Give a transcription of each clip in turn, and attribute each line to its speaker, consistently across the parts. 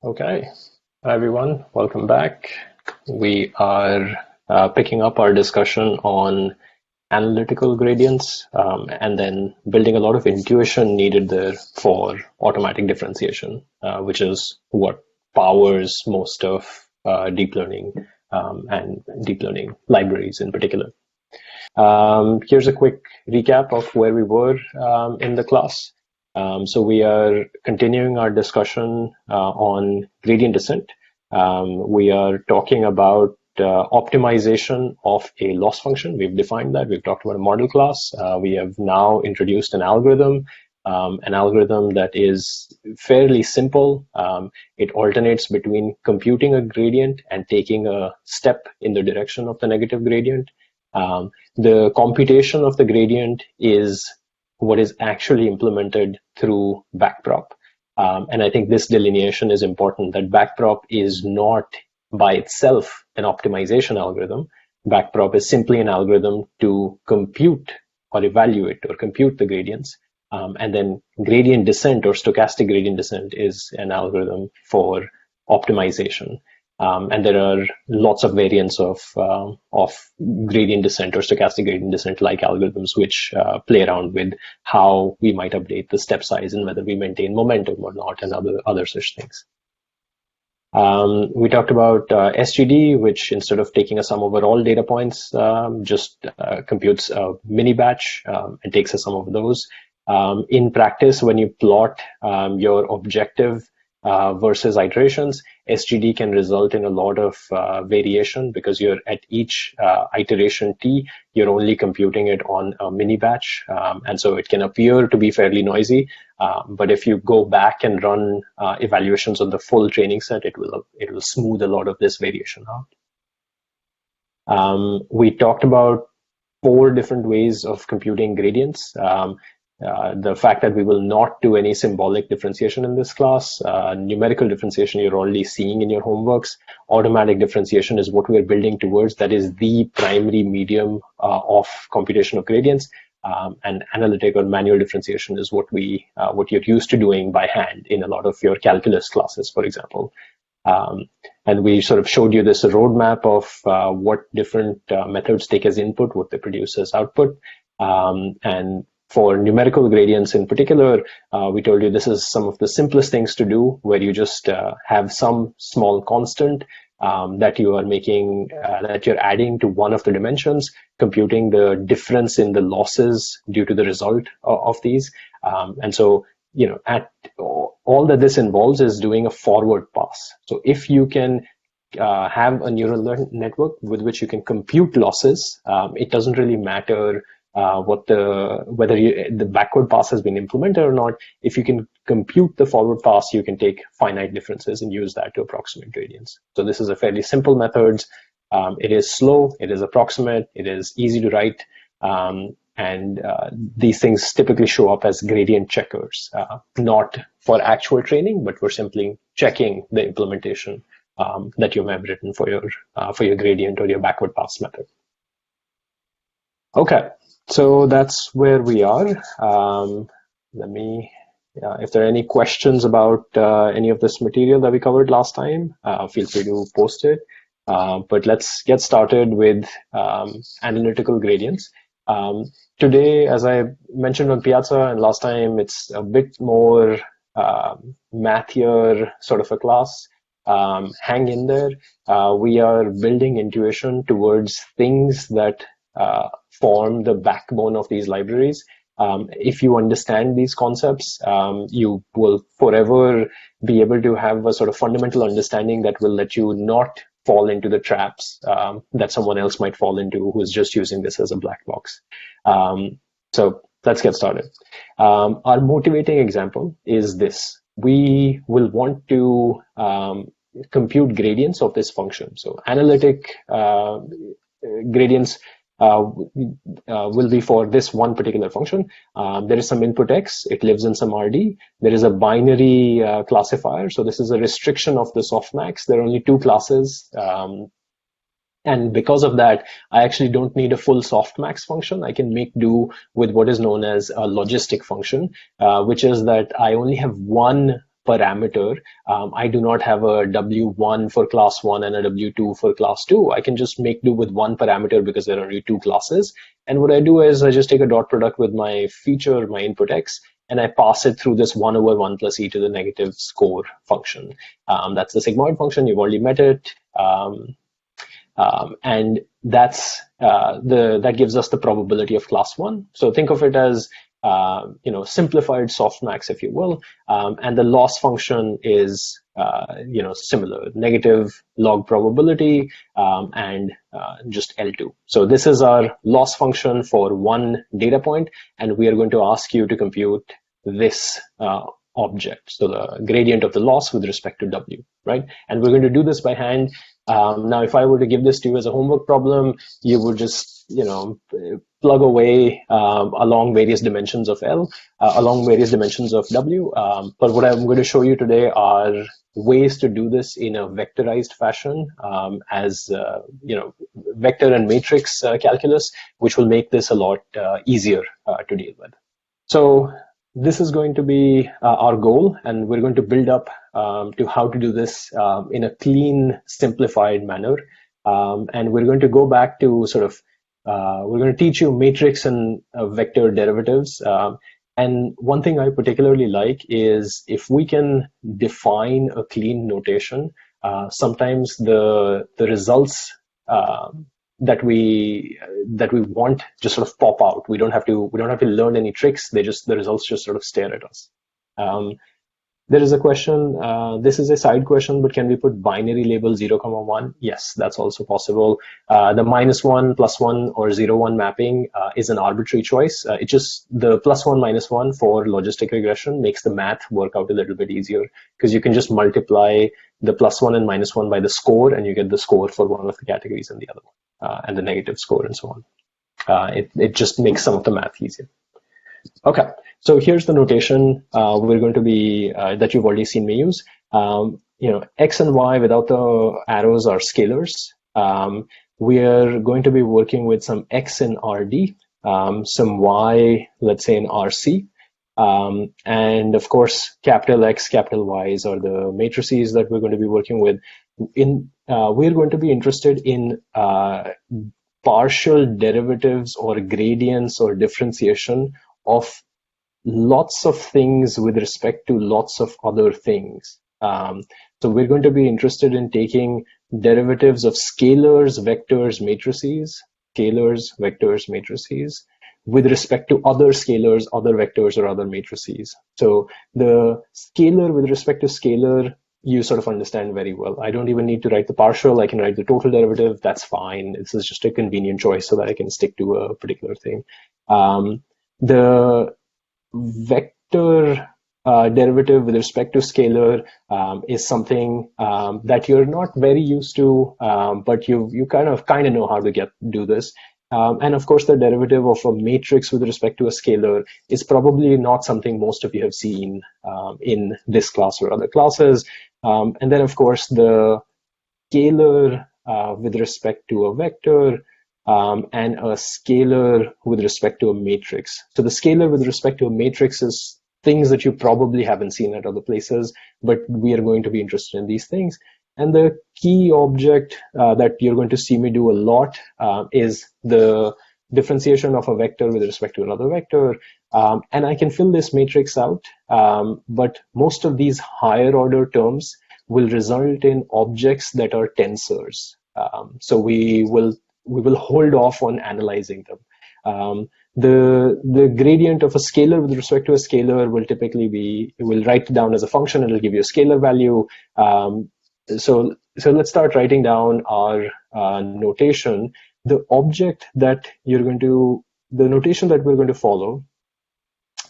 Speaker 1: Okay, hi everyone, welcome back. We are picking up our discussion on analytical gradients and then building a lot of intuition needed there for automatic differentiation, which is what powers most of deep learning and deep learning libraries in particular. Here's a quick recap of where we were in the class. So we are continuing our discussion on gradient descent. We are talking about optimization of a loss function. We've defined that. We've talked about a model class. We have now introduced an algorithm that is fairly simple. It alternates between computing a gradient and taking a step in the direction of the negative gradient. The computation of the gradient is what is actually implemented through backprop. And I think this delineation is important, that backprop is not by itself an optimization algorithm. Backprop is simply an algorithm to compute or evaluate or compute the gradients. And then gradient descent or stochastic gradient descent is an algorithm for optimization. And there are lots of variants of gradient descent or stochastic gradient descent like algorithms which play around with how we might update the step size and whether we maintain momentum or not and other such things. We talked about SGD, which instead of taking a sum over all data points, just computes a mini batch and takes a sum of those. In practice, when you plot your objective versus iterations, SGD can result in a lot of variation because you're at each iteration t, you're only computing it on a mini batch. And so it can appear to be fairly noisy. But if you go back and run evaluations on the full training set, it will smooth a lot of this variation out. We talked about 4 different ways of computing gradients. The fact that we will not do any symbolic differentiation in this class. Numerical differentiation you're already seeing in your homeworks. Automatic differentiation is what we're building towards. That is the primary medium of computation of gradients. And analytic or manual differentiation is what you're used to doing by hand in a lot of your calculus classes, for example. And we sort of showed you this roadmap of what different methods take as input, what they produce as output. And for numerical gradients in particular, we told you this is some of the simplest things to do, where you just have some small constant that you are making, that you're adding to one of the dimensions, computing the difference in the losses due to the result of these. And so, all that this involves is doing a forward pass. So if you can have a neural network with which you can compute losses, it doesn't really matter whether the backward pass has been implemented or not. If you can compute the forward pass, you can take finite differences and use that to approximate gradients. So this is a fairly simple method. It is slow, it is approximate, it is easy to write, and these things typically show up as gradient checkers, not for actual training, but we're simply checking the implementation that you may have written for your gradient or your backward pass method. Okay. So that's where we are. If there are any questions about any of this material that we covered last time, feel free to post it. But let's get started with analytical gradients. Today, as I mentioned on Piazza and last time, it's a bit more mathier sort of a class. Hang in there. We are building intuition towards things that form the backbone of these libraries. If you understand these concepts, you will forever be able to have a sort of fundamental understanding that will let you not fall into the traps that someone else might fall into who is just using this as a black box. So let's get started. Our motivating example is this. We will want to compute gradients of this function. So analytic gradients will be for this one particular function. There is some input x, it lives in some RD. There is a binary classifier, so this is a restriction of the softmax. There are only 2 classes, and because of that, I actually don't need a full softmax function. I can make do with what is known as a logistic function, which is that I only have one parameter. I do not have a W1 for class 1 and a W2 for class 2. I can just make do with one parameter because there are only two classes. And what I do is I just take a dot product with my feature, my input x, and I pass it through this 1 over 1 plus e to the negative score function. That's the sigmoid function. You've already met it. And that's that gives us the probability of class 1. So think of it as simplified softmax, if you will, and the loss function is similar, negative log probability and just L2. So this is our loss function for one data point, and we are going to ask you to compute this object, so the gradient of the loss with respect to W, right? And we're going to do this by hand. Now, if I were to give this to you as a homework problem, you would just, plug away along various dimensions of L, along various dimensions of W. But what I'm going to show you today are ways to do this in a vectorized fashion as, vector and matrix calculus, which will make this a lot easier to deal with. So this is going to be our goal, and we're going to build up to how to do this in a clean, simplified manner. And we're going to go back to we're going to teach you matrix and vector derivatives. And one thing I particularly like is if we can define a clean notation, sometimes the results that we want just sort of pop out. We don't have to learn any tricks. The results just sort of stare at us. There is a question, this is a side question, but can we put binary label 0, 1? Yes, that's also possible. The -1, +1, or 0, 1 mapping is an arbitrary choice. It just, the +1, -1 for logistic regression makes the math work out a little bit easier, because you can just multiply the +1 and -1 by the score, and you get the score for one of the categories and the other one, and the negative score and so on. It just makes some of the math easier. Okay, so here's the notation we're going to be that you've already seen me use. X and Y without the arrows are scalars. We are going to be working with some X in RD, some Y, let's say in RC, and of course capital X, capital Y's are the matrices that we're going to be working with. We're going to be interested in partial derivatives or gradients or differentiation of lots of things with respect to lots of other things. So we're going to be interested in taking derivatives of scalars, vectors, matrices, with respect to other scalars, other vectors, or other matrices. So the scalar with respect to scalar, you sort of understand very well. I don't even need to write the partial. I can write the total derivative. That's fine. This is just a convenient choice so that I can stick to a particular thing. The vector derivative with respect to scalar is something that you're not very used to, but you kind of know how to do this. And of course, the derivative of a matrix with respect to a scalar is probably not something most of you have seen in this class or other classes. And then, of course, the scalar with respect to a vector and a scalar with respect to a matrix. So the scalar with respect to a matrix is things that you probably haven't seen at other places, but we are going to be interested in these things. And the key object that you're going to see me do a lot is the differentiation of a vector with respect to another vector. And I can fill this matrix out, but most of these higher order terms will result in objects that are tensors. So we will hold off on analyzing them. The gradient of a scalar with respect to a scalar will typically be, we'll write it down as a function, and it'll give you a scalar value. So let's start writing down our notation. The object that the notation that we're going to follow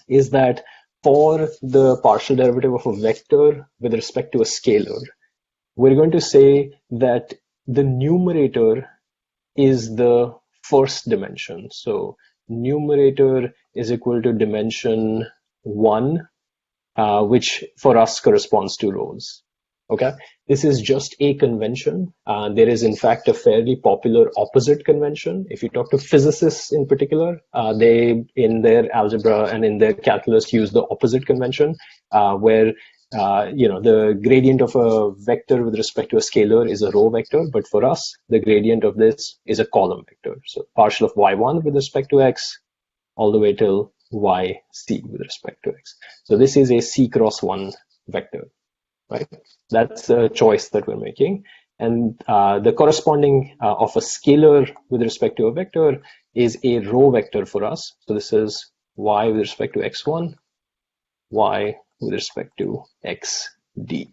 Speaker 1: is that for the partial derivative of a vector with respect to a scalar, we're going to say that the numerator is the first dimension. So numerator is equal to dimension 1, which for us corresponds to rows. Okay, this is just a convention. There is in fact a fairly popular opposite convention. If you talk to physicists in particular, they in their algebra and in their calculus use the opposite convention, where the gradient of a vector with respect to a scalar is a row vector, but for us, the gradient of this is a column vector. So partial of y1 with respect to x all the way till yc with respect to x. So this is a c cross 1 vector, right? That's a choice that we're making. And the corresponding of a scalar with respect to a vector is a row vector for us. So this is y with respect to x1, y with respect to xd.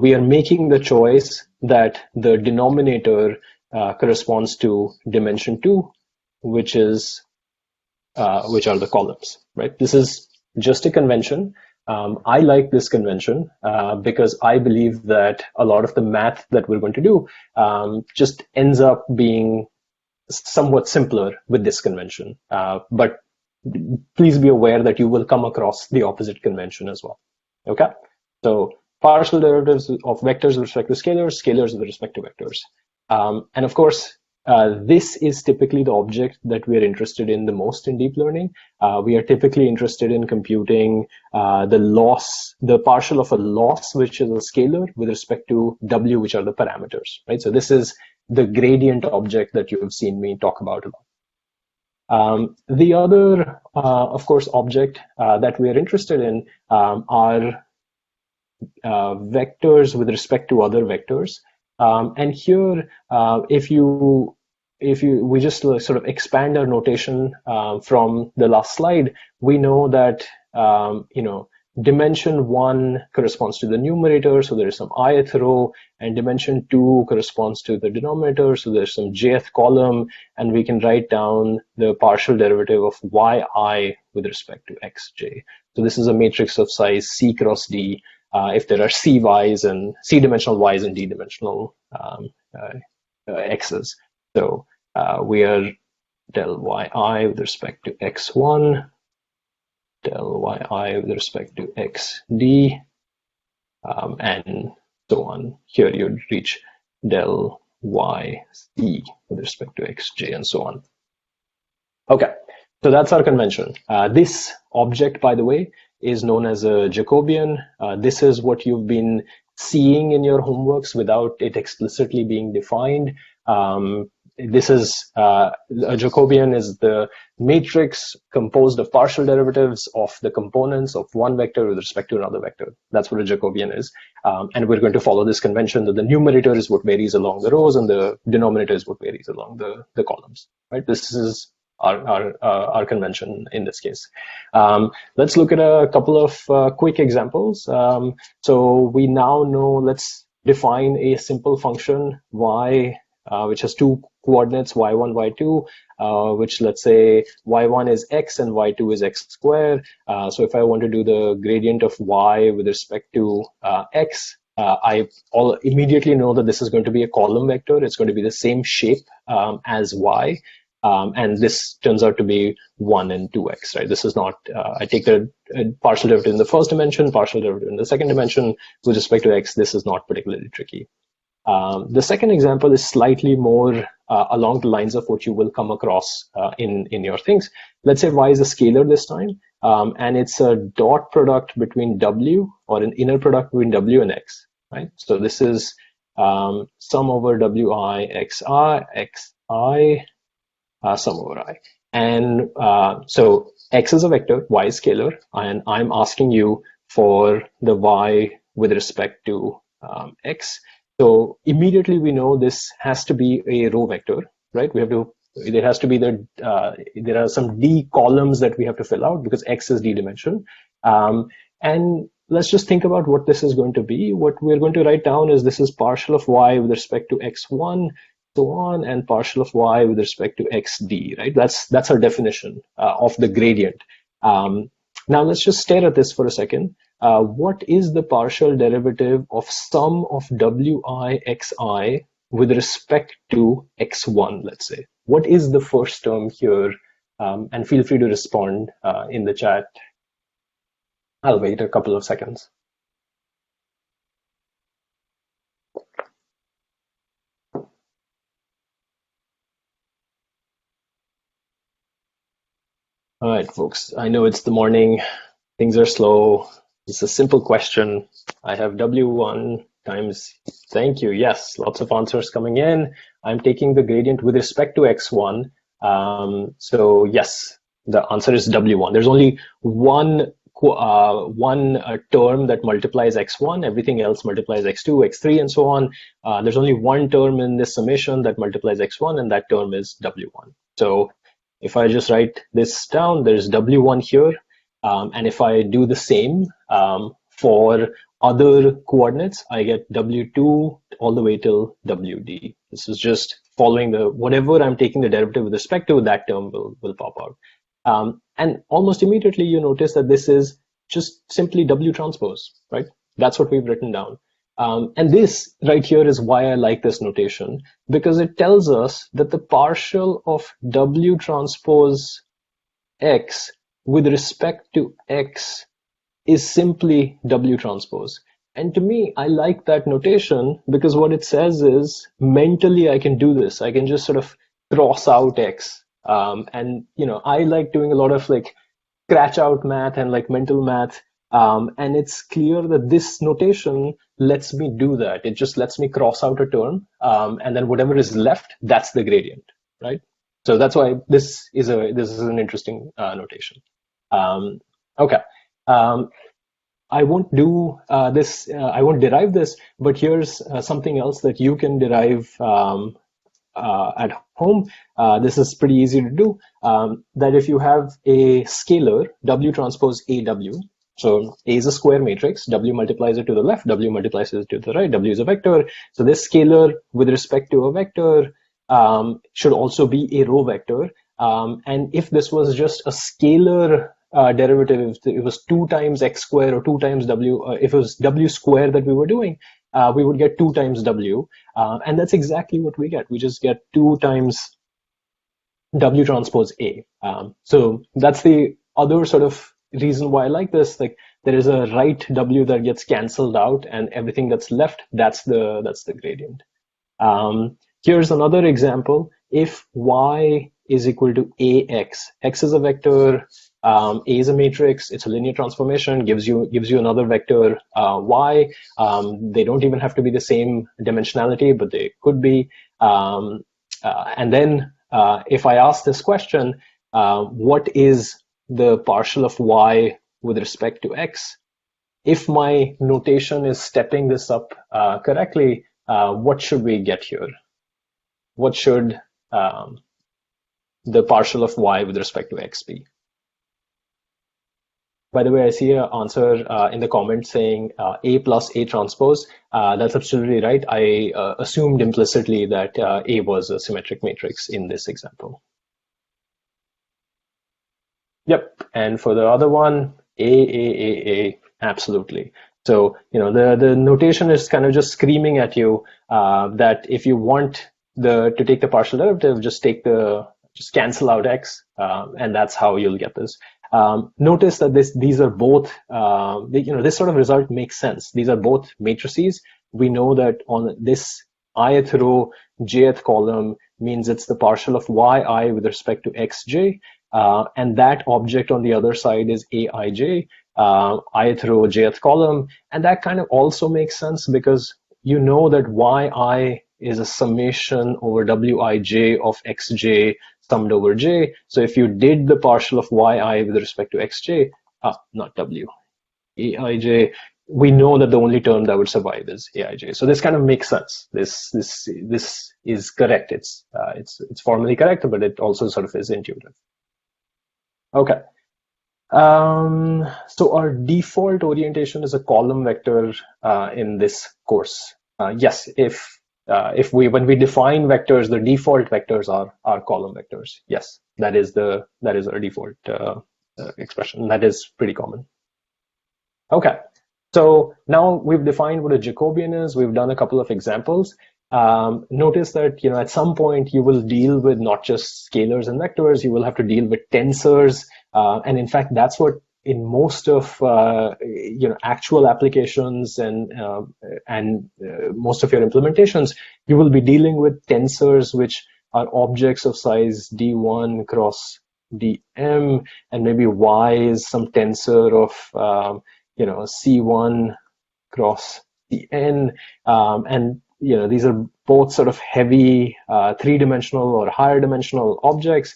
Speaker 1: We are making the choice that the denominator corresponds to dimension 2, which are the columns, right? This is just a convention. I like this convention because I believe that a lot of the math that we're going to do just ends up being somewhat simpler with this convention. But please be aware that you will come across the opposite convention as well. Okay? So partial derivatives of vectors with respect to scalars, scalars with respect to vectors. And of course, this is typically the object that we are interested in the most in deep learning. We are typically interested in computing the partial of a loss, which is a scalar, with respect to w, which are the parameters, right? So this is the gradient object that you have seen me talk about a lot. The other, of course, object that we are interested in are vectors with respect to other vectors. And here, if we just sort of expand our notation from the last slide, we know that dimension 1 corresponds to the numerator, so there is some ith row, and dimension 2 corresponds to the denominator, so there's some jth column, and we can write down the partial derivative of yi with respect to xj. So this is a matrix of size c cross d. If there are cy's and c-dimensional y's and d-dimensional x's. So we are del yi with respect to x1, del yi with respect to xd, and so on. Here you'd reach del yc with respect to xj and so on. Okay, so that's our convention. This object, by the way, is known as a Jacobian. This is what you've been seeing in your homeworks without it explicitly being defined. This is a Jacobian is the matrix composed of partial derivatives of the components of one vector with respect to another vector. That's what a Jacobian is. And we're going to follow this convention that the numerator is what varies along the rows and the denominator is what varies along the columns, right? This is our convention in this case. Let's look at a couple of quick examples. So we now know, let's define a simple function y, which has two coordinates, y1, y2, which let's say y1 is x and y2 is x squared. So if I want to do the gradient of y with respect to x, I immediately know that this is going to be a column vector. It's going to be the same shape as y. And this turns out to be 1 and 2x, right? This is not, I take the partial derivative in the first dimension, partial derivative in the second dimension with respect to x. This is not particularly tricky. The second example is slightly more along the lines of what you will come across in your things. Let's say y is a scalar this time, and it's a dot product between w, or an inner product between w and x, right? So this is sum over wi xi, sum over I. And so x is a vector, y is scalar, and I'm asking you for the y with respect to x. So immediately we know this has to be a row vector, right? There has to be there are some d columns that we have to fill out because x is d dimension. And let's just think about what this is going to be. What we're going to write down is this is partial of y with respect to x1, so on, and partial of y with respect to xd, right? That's our definition of the gradient. Now let's just stare at this for a second. What is the partial derivative of sum of wi xi with respect to x1, let's say? What is the first term here? And feel free to respond in the chat. I'll wait a couple of seconds. All right, folks, I know it's the morning, things are slow, It's a simple question. I have W1 times, thank you, yes, lots of answers coming in. I'm taking the gradient with respect to X1. So yes, the answer is W1. There's only one term that multiplies X1, everything else multiplies X2, X3, and so on. There's only one term in this summation that multiplies X1, and that term is W1. So if I just write this down, there's W1 here. And if I do the same for other coordinates, I get W2 all the way till WD. This is just following the, whatever I'm taking the derivative with respect to, that term will pop out. And almost immediately you notice that this is just simply W transpose, right? That's what we've written down. And this right here is why I like this notation, because it tells us that the partial of W transpose X with respect to X is simply W transpose. And to me, I like that notation because what it says is mentally I can do this. I can just sort of cross out X. And you know, I like doing a lot of like scratch out math and like mental math. And it's clear that this notation lets me do that. It just lets me cross out a term, and then whatever is left, that's the gradient, right? So that's why this is an interesting notation. Okay. I won't do this. I won't derive this, but here's something else that you can derive at home. This is pretty easy to do. That if you have a scalar W transpose AW, so A is a square matrix, W multiplies it to the left, W multiplies it to the right, W is a vector. So this scalar with respect to a vector should also be a row vector. And if this was just a scalar derivative, if it was 2 times x squared or 2 times w, if it was w squared that we were doing, we would get 2 times w. And that's exactly what we get. We just get 2 times w transpose A. So that's the other sort of reason why I like this. Like there is a right w that gets cancelled out, and everything that's left, that's the gradient. Here's another example. If y is equal to ax, x is a vector, A is a matrix, it's a linear transformation, gives you another vector y. They don't even have to be the same dimensionality, but they could be. And then if I ask this question, what is the partial of y with respect to x? If my notation is stepping this up correctly, what should we get here? What should the partial of y with respect to x be? By the way, I see an answer in the comments saying A plus A transpose. That's absolutely right. I assumed implicitly that A was a symmetric matrix in this example. Yep, and for the other one, A, absolutely. So, you know, the notation is kind of just screaming at you that if you want to take the partial derivative, just cancel out x, and that's how you'll get this. Notice that these are both, this sort of result makes sense. These are both matrices. We know that on this ith row, jth column means it's the partial of yi with respect to xj, and that object on the other side is aij, ith row, jth column, and that kind of also makes sense because you know that yi is a summation over wij of xj summed over j. So if you did the partial of yi with respect to xj, not w, aij, we know that the only term that would survive is aij. So this kind of makes sense. This is correct. It's formally correct, but it also sort of is intuitive. Okay. So our default orientation is a column vector in this course. Yes, when we define vectors, the default vectors are column vectors. Yes, that is our default expression. That is pretty common. Okay, so now we've defined what a Jacobian is. We've done a couple of examples. Notice that at some point you will deal with not just scalars and vectors. You will have to deal with tensors, and in fact, that's what in most of actual applications and most of your implementations, you will be dealing with tensors, which are objects of size d1 cross dm, and maybe y is some tensor of C1 cross Cn, and these are both sort of heavy three-dimensional or higher dimensional objects.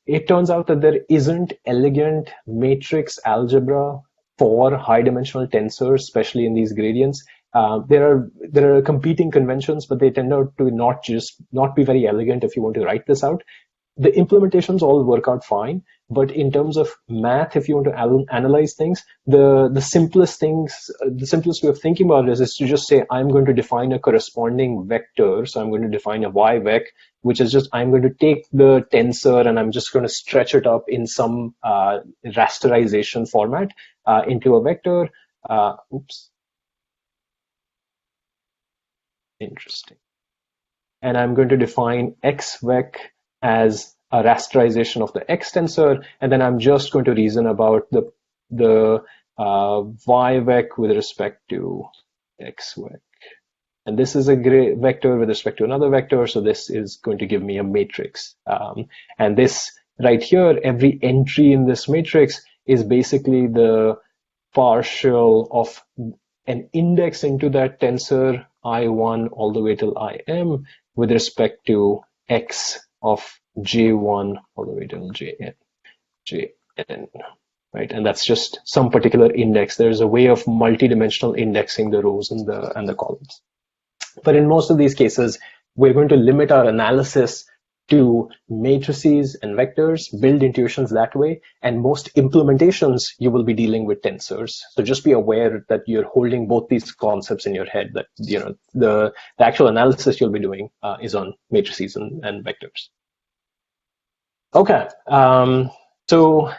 Speaker 1: It turns out that there isn't elegant matrix algebra for high-dimensional tensors, especially in these gradients. There are competing conventions, but they tend out to not be very elegant if you want to write this out. The implementations all work out fine, but in terms of math, if you want to analyze things, the simplest way of thinking about it is to just say, I'm going to define a corresponding vector. So I'm going to define a y vec, which is just, I'm going to take the tensor and I'm just going to stretch it up in some rasterization format into a vector. Oops. Interesting. And I'm going to define x vec as a rasterization of the x tensor, and then I'm just going to reason about the y vec with respect to x vec. And this is a vector with respect to another vector, so this is going to give me a matrix. And this right here, every entry in this matrix is basically the partial of an index into that tensor I1 all the way till IM with respect to x of J1 all the way till Jn, right? And that's just some particular index. There's a way of multi-dimensional indexing the rows and the columns. But in most of these cases, we're going to limit our analysis to matrices and vectors, build intuitions that way, and most implementations you will be dealing with tensors. So just be aware that you're holding both these concepts in your head, that the actual analysis you'll be doing is on matrices and vectors. Okay, so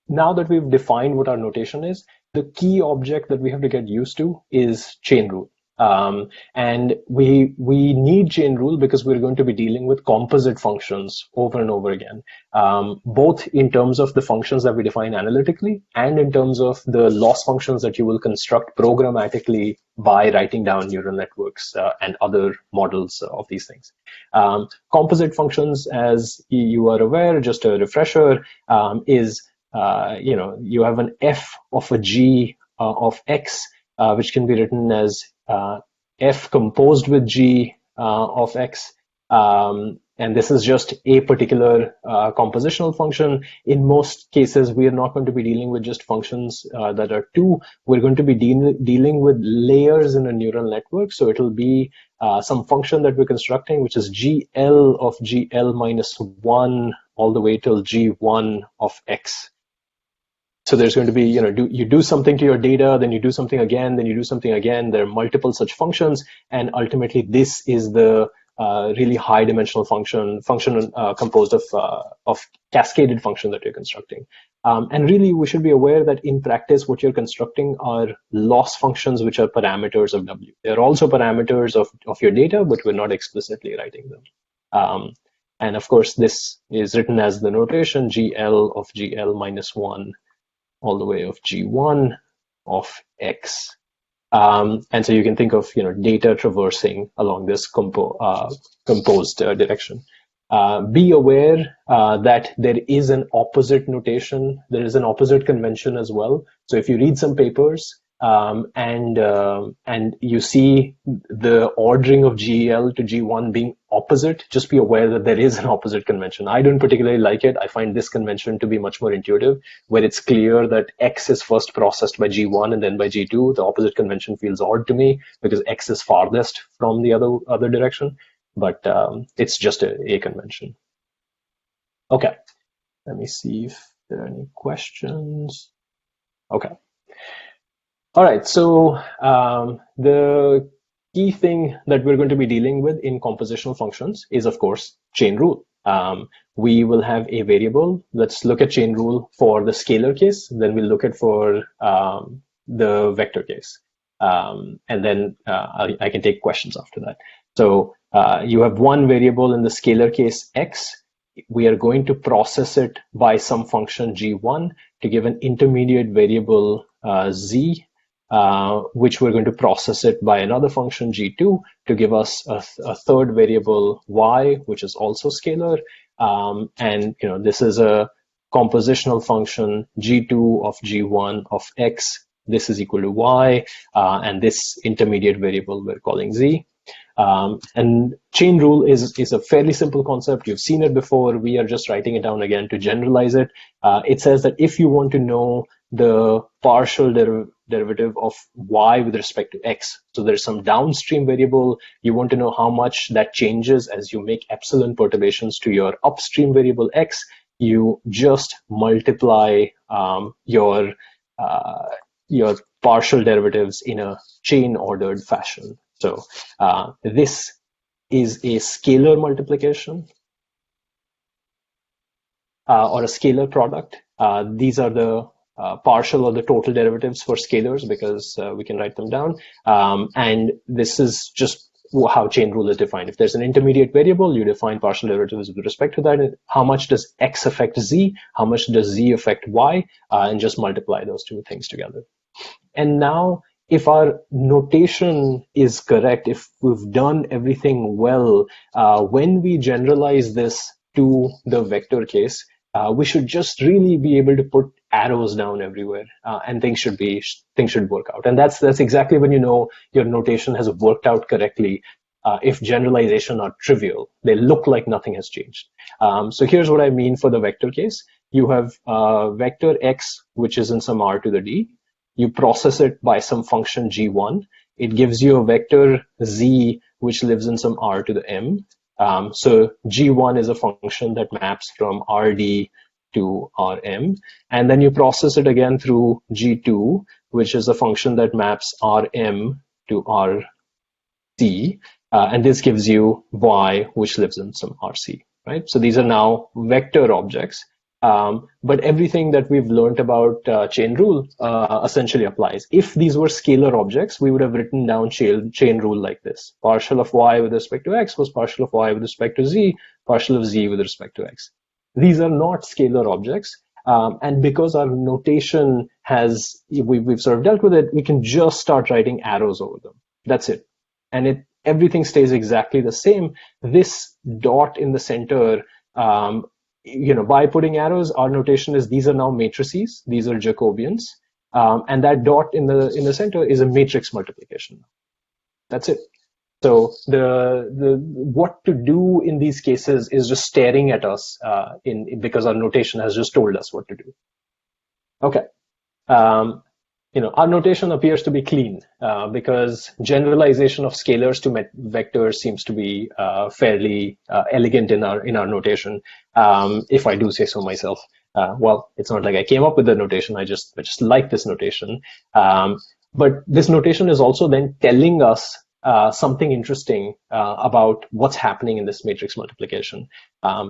Speaker 1: now that we've defined what our notation is, the key object that we have to get used to is chain rule. And we need chain rule because we're going to be dealing with composite functions over and over again, both in terms of the functions that we define analytically and in terms of the loss functions that you will construct programmatically by writing down neural networks and other models of these things. Composite functions, as you are aware, just a refresher, is you have an f of a g of x, which can be written as f composed with g of x, and this is just a particular compositional function. In most cases, we are not going to be dealing with just functions that are two. We're going to be dealing with layers in a neural network. So it'll be some function that we're constructing, which is gl of gl minus 1 all the way till g1 of x. So there's going to be, you do something to your data, then you do something again, then you do something again. There are multiple such functions, and ultimately this is the really high dimensional function composed of cascaded function that you're constructing. And really, we should be aware that in practice, what you're constructing are loss functions, which are parameters of W. They're also parameters of your data, but we're not explicitly writing them. And of course, this is written as the notation GL of GL minus 1 all the way of G1 of X. And so you can think of data traversing along this composed direction. Be aware that there is an opposite notation. There is an opposite convention as well. So if you read some papers and you see the ordering of GL to G1 being opposite, just be aware that there is an opposite convention. I don't particularly like it. I find this convention to be much more intuitive, where it's clear that X is first processed by G1 and then by G2. The opposite convention feels odd to me because X is farthest from the other direction, but it's just a convention. Okay, let me see if there are any questions. Okay. All right, so the key thing that we're going to be dealing with in compositional functions is, of course, chain rule. We will have a variable. Let's look at chain rule for the scalar case. Then we'll look at for the vector case. And then I can take questions after that. So you have one variable in the scalar case, x. We are going to process it by some function g1 to give an intermediate variable z, which we're going to process it by another function g2 to give us a third variable y, which is also scalar. And this is a compositional function G2 of G1 of X, this is equal to Y, and this intermediate variable we're calling Z. And chain rule is a fairly simple concept. You've seen it before. We are just writing it down again to generalize it. It says that if you want to know the partial derivative of Y with respect to X, so there's some downstream variable, you want to know how much that changes as you make epsilon perturbations to your upstream variable X, you just multiply your partial derivatives in a chain ordered fashion. So this is a scalar multiplication or a scalar product. These are the partial or the total derivatives for scalars because we can write them down. And this is just how chain rule is defined. If there's an intermediate variable, you define partial derivatives with respect to that. How much does X affect Z? How much does Z affect Y? And just multiply those two things together. And now, if our notation is correct, if we've done everything well, when we generalize this to the vector case, we should just really be able to put arrows down everywhere, and things should work out. And that's exactly when you know your notation has worked out correctly. If generalization are trivial, they look like nothing has changed. So here's what I mean for the vector case. You have vector X, which is in some r to the d. You process it by some function G1. It gives you a vector Z, which lives in some r to the m. So G1 is a function that maps from Rd to Rm. And then you process it again through G2, which is a function that maps Rm to Rc. And this gives you Y, which lives in some Rc, right? So these are now vector objects. But everything that we've learned about chain rule essentially applies. If these were scalar objects, we would have written down chain rule like this. Partial of Y with respect to X was partial of Y with respect to Z, partial of Z with respect to X. These are not scalar objects. And because our notation we've sort of dealt with it, we can just start writing arrows over them. That's it. And everything stays exactly the same. This dot in the center, by putting arrows, our notation is these are now matrices. These are Jacobians, and that dot in the center is a matrix multiplication. That's it. So the what to do in these cases is just staring at us because our notation has just told us what to do. Okay. Our notation appears to be clean because generalization of scalars to vectors seems to be fairly elegant in our notation. If I do say so myself. Well, it's not like I came up with the notation. I just like this notation. But this notation is also then telling us something interesting about what's happening in this matrix multiplication.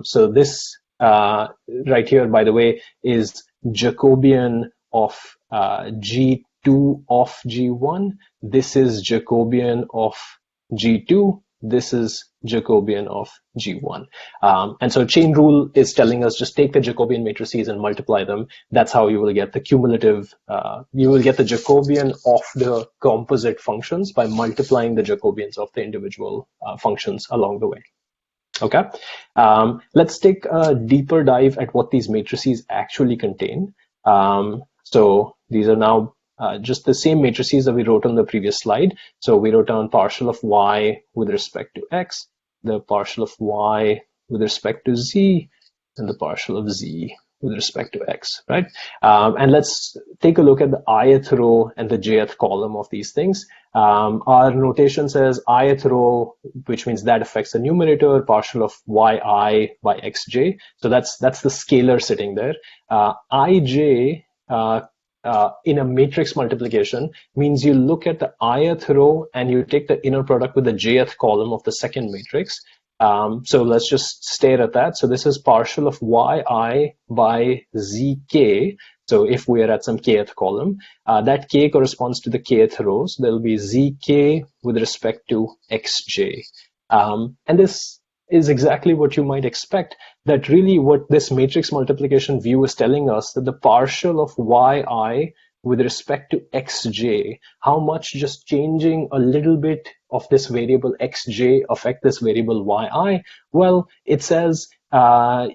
Speaker 1: So this right here, by the way, is Jacobian of G2 of G1. This is Jacobian of G2. This is Jacobian of G1. And so chain rule is telling us just take the Jacobian matrices and multiply them. That's how you will get the cumulative, you will get the Jacobian of the composite functions by multiplying the Jacobians of the individual functions along the way. Okay, let's take a deeper dive at what these matrices actually contain. So these are now just the same matrices that we wrote on the previous slide. So we wrote down partial of Y with respect to X, the partial of Y with respect to Z, and the partial of Z with respect to X, right? And let's take a look at the ith row and the jth column of these things. Our notation says ith row, which means that affects the numerator, partial of yi by xj. So that's the scalar sitting there. Ij in a matrix multiplication means you look at the ith row and you take the inner product with the jth column of the second matrix. So let's just stare at that. So this is partial of yi by zk. So if we are at some kth column, that k corresponds to the kth row. So there'll be zk with respect to xj. And this is exactly what you might expect, that really what this matrix multiplication view is telling us, that the partial of yi with respect to xj, how much just changing a little bit of this variable xj affect this variable yi? Well, it says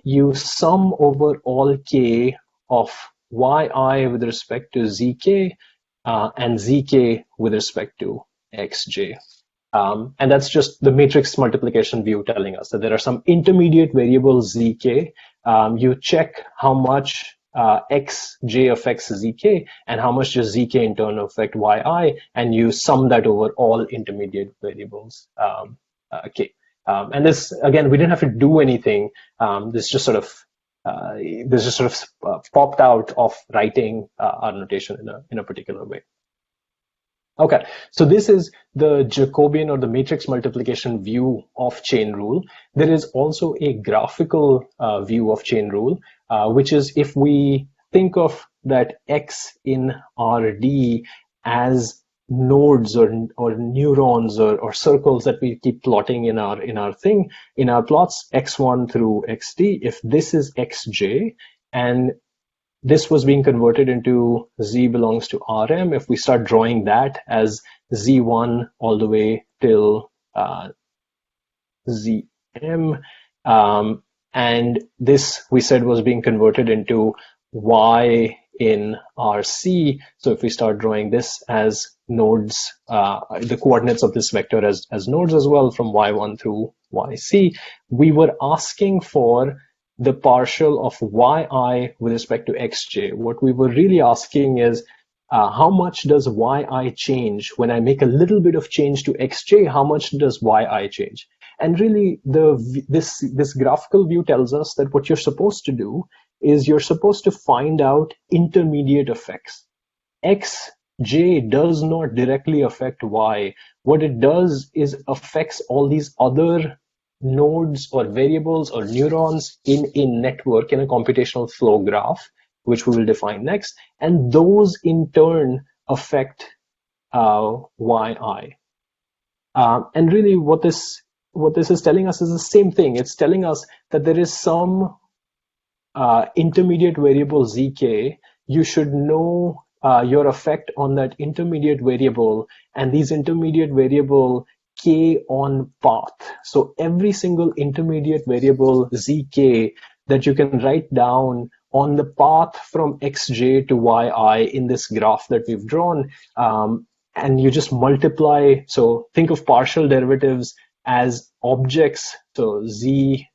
Speaker 1: you sum over all k of yi with respect to zk and zk with respect to xj. And that's just the matrix multiplication view telling us that there are some intermediate variables zk. You check how much xj affects zk and how much does zk in turn affect yi, and you sum that over all intermediate variables k. And this, again, we didn't have to do anything. This just sort of popped out of writing our notation in a particular way. Okay, so this is the Jacobian or the matrix multiplication view of chain rule. There is also a graphical view of chain rule, which is if we think of that x in Rd as nodes or neurons or circles that we keep plotting in our plots, x1 through xt. If this is xj and this was being converted into z belongs to Rm, if we start drawing that as z1 all the way till zm, and this we said was being converted into y in Rc. So if we start drawing this as nodes, the coordinates of this vector as nodes as well from y1 through yc, we were asking for the partial of yi with respect to xj. What we were really asking is how much does yi change when I make a little bit of change to xj? How much does yi change? And really, this graphical view tells us that what you're supposed to do is you're supposed to find out intermediate effects. Xj does not directly affect y. What it does is affects all these other nodes or variables or neurons in a network, in a computational flow graph, which we will define next, and those in turn affect yi. And really what this is telling us is the same thing. It's telling us that there is some intermediate variable zk. You should know your effect on that intermediate variable and these intermediate variable k on path. So every single intermediate variable zk that you can write down on the path from xj to yi in this graph that we've drawn, and you just multiply. So think of partial derivatives as objects, so zk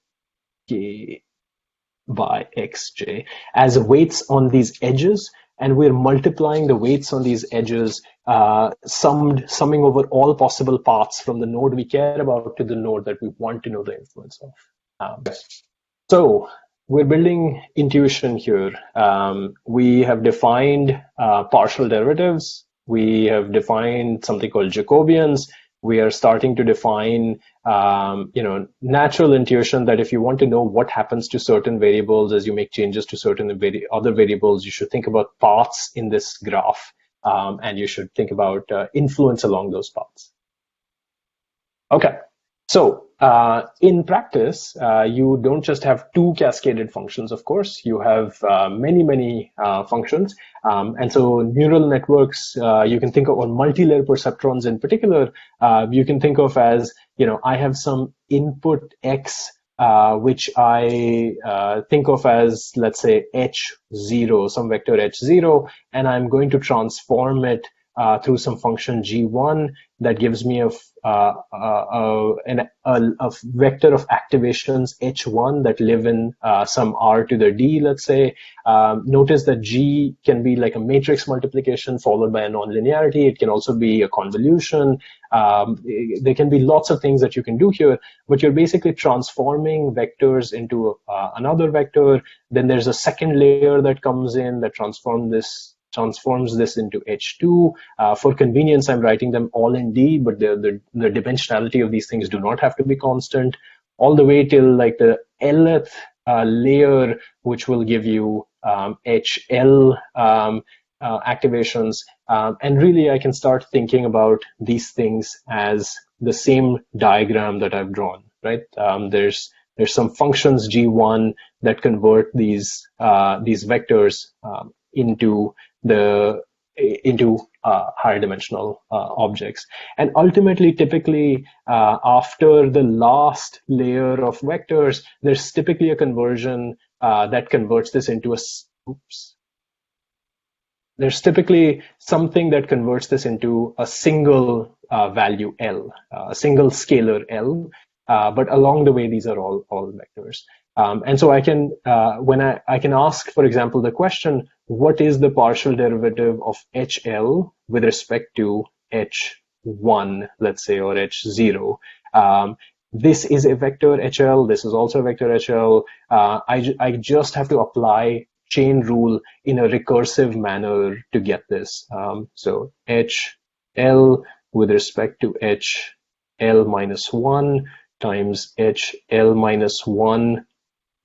Speaker 1: by xj as weights on these edges, and we're multiplying the weights on these edges, summing over all possible paths from the node we care about to the node that we want to know the influence of. So we're building intuition here. We have defined partial derivatives. We have defined something called Jacobians. We are starting to define natural intuition that if you want to know what happens to certain variables as you make changes to certain other variables, you should think about paths in this graph, and you should think about influence along those paths. Okay, so in practice, you don't just have two cascaded functions, of course. You have many functions. And so neural networks, you can think of, or multilayer perceptrons in particular, you can think of as, I have some input x, which I think of as, let's say, h0, some vector h0, and I'm going to transform it through some function g1 that gives me a vector of activations h1 that live in some r to the d, let's say. Notice that g can be like a matrix multiplication followed by a nonlinearity. It can also be a convolution. There can be lots of things that you can do here, but you're basically transforming vectors into another vector. Then there's a second layer that comes in that transforms this into h2. For convenience, I'm writing them all in d, but the dimensionality of these things do not have to be constant, all the way till like the lth layer, which will give you hl activations. And really, I can start thinking about these things as the same diagram that I've drawn, right? There's some functions g1 that convert these vectors into the into higher dimensional objects. And ultimately, typically, after the last layer of vectors, there's typically a conversion that converts this into a, there's typically something that converts this into a single value L, a single scalar L. But along the way, these are all vectors. And so I can, when I can ask, for example, the question, what is the partial derivative of HL with respect to H1, let's say, or H0? This is a vector HL. This is also a vector HL. I just have to apply chain rule in a recursive manner to get this. So HL with respect to HL minus 1 times HL minus 1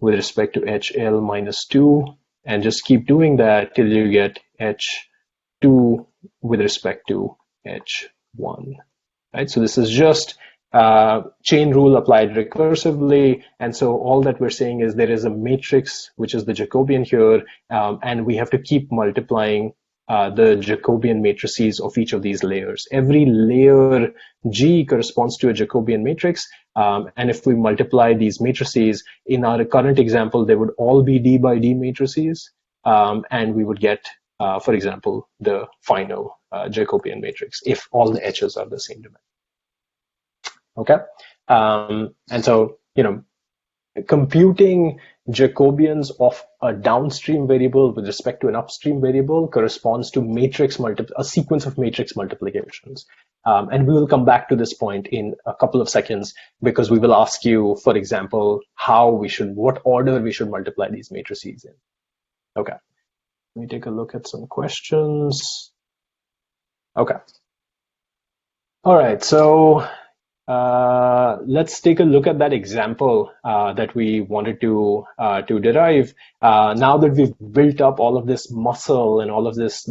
Speaker 1: with respect to HL minus 2, and just keep doing that till you get H2 with respect to H1. Right? So this is just chain rule applied recursively, and so all that we're saying is there is a matrix, which is the Jacobian here, and we have to keep multiplying the Jacobian matrices of each of these layers. Every layer G corresponds to a Jacobian matrix, and if we multiply these matrices, in our current example, they would all be D by D matrices, and we would get, for example, the final Jacobian matrix if all the H's are the same dimension. Okay, and so, you know, computing Jacobians of a downstream variable with respect to an upstream variable corresponds to a sequence of matrix multiplications. And we will come back to this point in a couple of seconds, because we will ask you, for example, what order we should multiply these matrices in. Okay, let me take a look at some questions. Okay. All right, so let's take a look at that example that we wanted to derive. Now that we've built up all of this muscle and all of this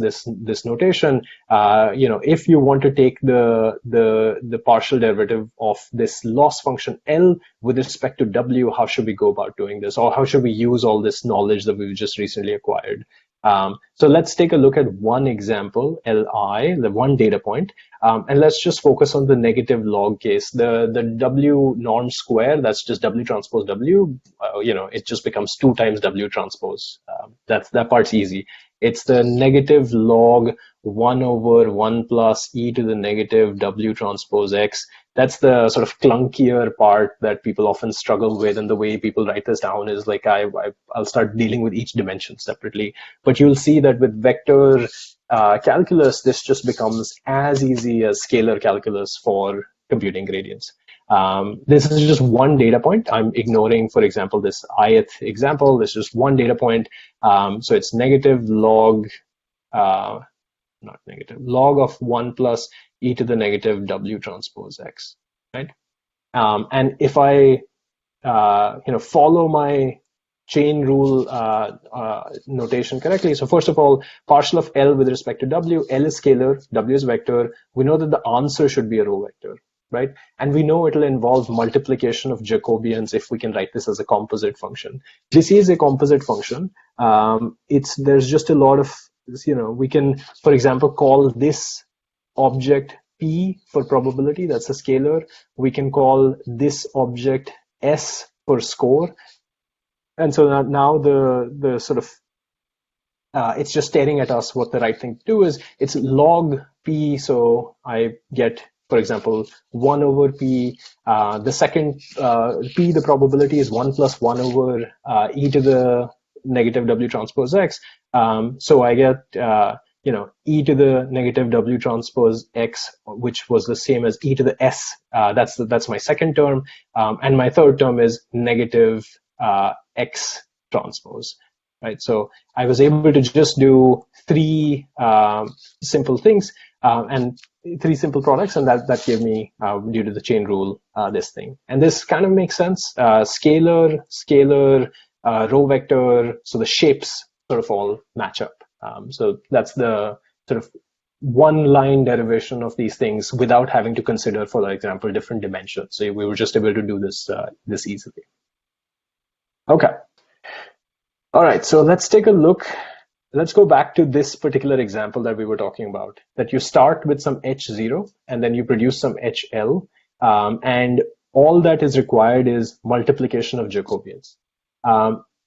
Speaker 1: notation, you know, if you want to take the partial derivative of this loss function L with respect to W, how should we go about doing this, or how should we use all this knowledge that we've just recently acquired? So let's take a look at one example, Li, the one data point, and let's just focus on the negative log case. The W norm square, that's just W transpose W, you know, it just becomes 2 times W transpose. That part's easy. It's the negative log 1 over 1 plus e to the negative W transpose X. That's the sort of clunkier part that people often struggle with, and the way people write this down is like I'll start dealing with each dimension separately. But you'll see that with vector calculus, this just becomes as easy as scalar calculus for computing gradients. This is just one data point. I'm ignoring, for example, this ith example. This is just one data point. So it's negative log, not negative, log of 1 plus e to the negative W transpose X, right? And if I, you know, follow my chain rule notation correctly, so first of all, partial of L with respect to W, L is scalar, W is vector. We know that the answer should be a row vector, right? And we know it'll involve multiplication of Jacobians if we can write this as a composite function. This is a composite function. There's just a lot of, you know, we can, for example, call this object P for probability, that's a scalar. We can call this object S for score. And so now the sort of, it's just staring at us what the right thing to do is. It's log P, so I get, for example, 1 over P. The second P, the probability is 1 plus 1 over e to the negative W transpose X. So I get, you know, e to the negative W transpose X, which was the same as e to the S. That's my second term. And my third term is negative X transpose, right? So I was able to just do 3 simple things and 3 simple products, and that gave me, due to the chain rule, this thing. And this kind of makes sense. Scalar, row vector, so the shapes sort of all match up. So that's the sort of one line derivation of these things without having to consider, for example, different dimensions. So we were just able to do this this easily. Okay. All right, so let's take a look let's go back to this particular example that we were talking about, that you start with some H0 and then you produce some HL, and all that is required is multiplication of Jacobians.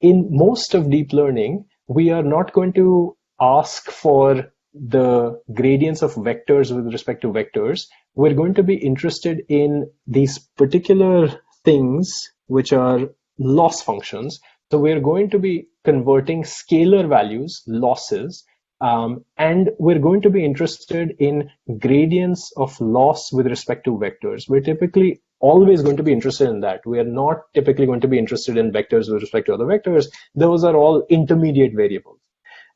Speaker 1: In most of deep learning, we are not going to ask for the gradients of vectors with respect to vectors. We're going to be interested in these particular things, which are loss functions. So we're going to be converting scalar values, losses, and we're going to be interested in gradients of loss with respect to vectors. We're typically always going to be interested in that. We are not typically going to be interested in vectors with respect to other vectors. Those are all intermediate variables.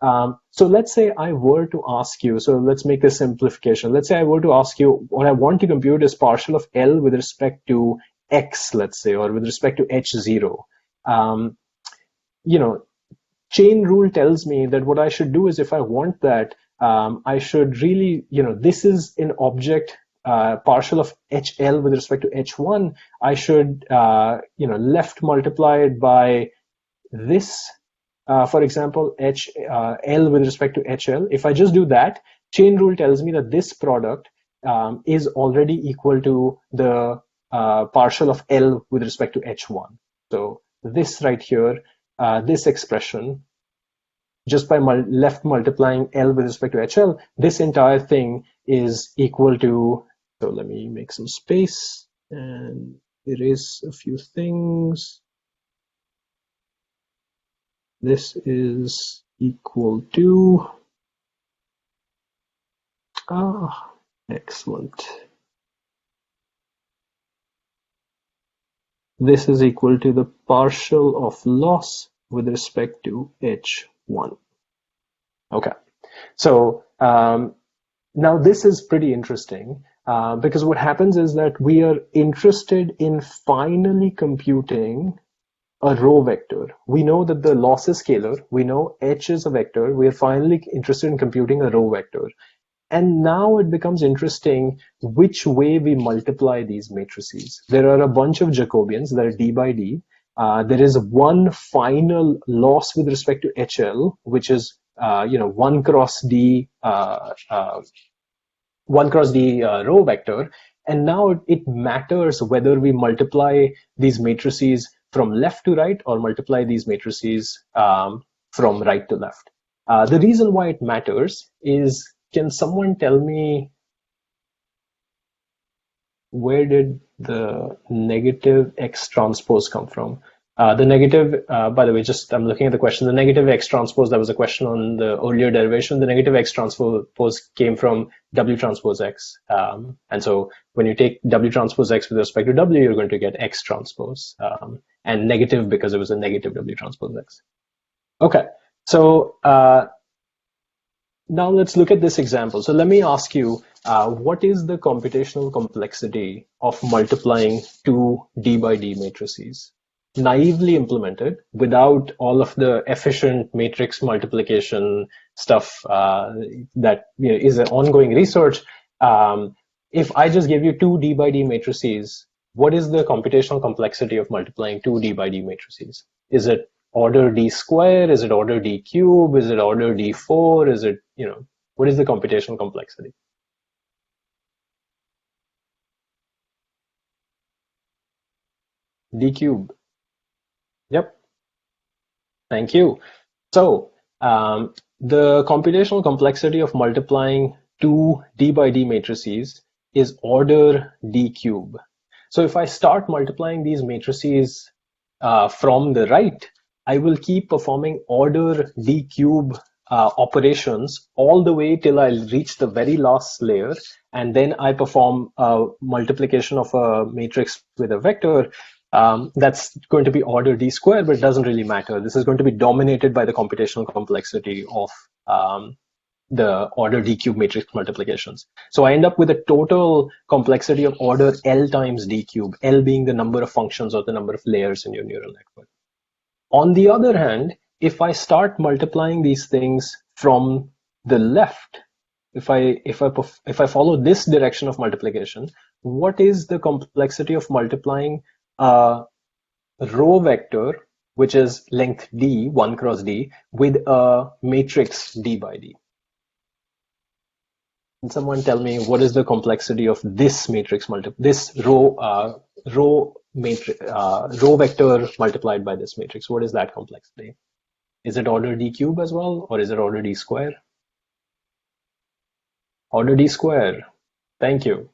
Speaker 1: So let's say I were to ask you, so let's make a simplification. Let's say I were to ask you, what I want to compute is partial of L with respect to X, let's say, or with respect to H0. Chain rule tells me that what I should do is, if I want that, I should really, this is an object, partial of HL with respect to H1. I should, left multiply it by this, for example, L with respect to HL. If I just do that, chain rule tells me that this product is already equal to the partial of L with respect to H1. So this right here, this expression, just by left multiplying L with respect to HL, this entire thing is equal to, so let me make some space and erase a few things. This is equal to, excellent. This is equal to the partial of loss with respect to H1. Okay, so now this is pretty interesting because what happens is that we are interested in finally computing a row vector. We know that the loss is scalar. We know H is a vector. We are finally interested in computing a row vector. And now it becomes interesting which way we multiply these matrices. There are a bunch of Jacobians that are D by D. There is one final loss with respect to HL, which is 1 cross D row vector. And now it matters whether we multiply these matrices from left to right or multiply these matrices from right to left. The reason why it matters is, can someone tell me where did the negative X transpose come from? The negative, by the way, just I'm looking at the question, the negative X transpose, that was a question on the earlier derivation. The negative X transpose came from W transpose X. And so when you take W transpose X with respect to W, you're going to get X transpose, and negative because it was a negative W transpose X. Okay, so now let's look at this example. So let me ask you, what is the computational complexity of multiplying two D by D matrices? Naively implemented, without all of the efficient matrix multiplication stuff that is an ongoing research. If I just give you two D by D matrices, what is the computational complexity of multiplying two D by D matrices? Is it order D square? Is it order D cube? Is it order D4? Is it, what is the computational complexity? D cube. Yep. Thank you. So the computational complexity of multiplying two D by D matrices is order D cube. So if I start multiplying these matrices from the right, I will keep performing order D cube operations all the way till I reach the very last layer, and then I perform multiplication of a matrix with a vector. That's going to be order D squared, but it doesn't really matter. This is going to be dominated by the computational complexity of the order D cube matrix multiplications. So I end up with a total complexity of order L times D cube, L being the number of functions or the number of layers in your neural network. On the other hand, if I start multiplying these things from the left, if I follow this direction of multiplication, what is the complexity of multiplying a row vector which is length D, 1 cross D, with a matrix D by D. Can someone tell me what is the complexity of this matrix this row vector multiplied by this matrix? What is that complexity? Is it order D cube as well, or is it order D square? Order D square. Thank you.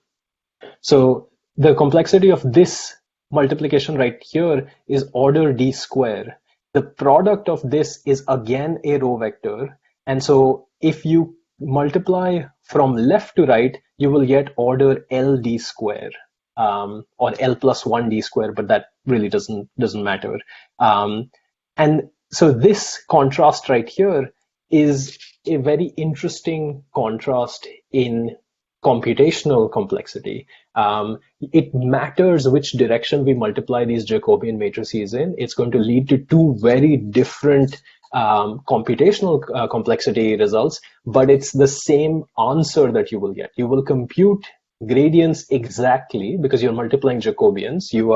Speaker 1: So the complexity of this multiplication right here is order D square. The product of this is again a row vector. And so if you multiply from left to right, you will get order LD square, or L plus 1D square, but that really doesn't matter. And so this contrast right here is a very interesting contrast in computational complexity. It matters which direction we multiply these Jacobian matrices in. It's going to lead to two very different computational complexity results, but it's the same answer that you will get. You will compute gradients exactly because you're multiplying Jacobians. You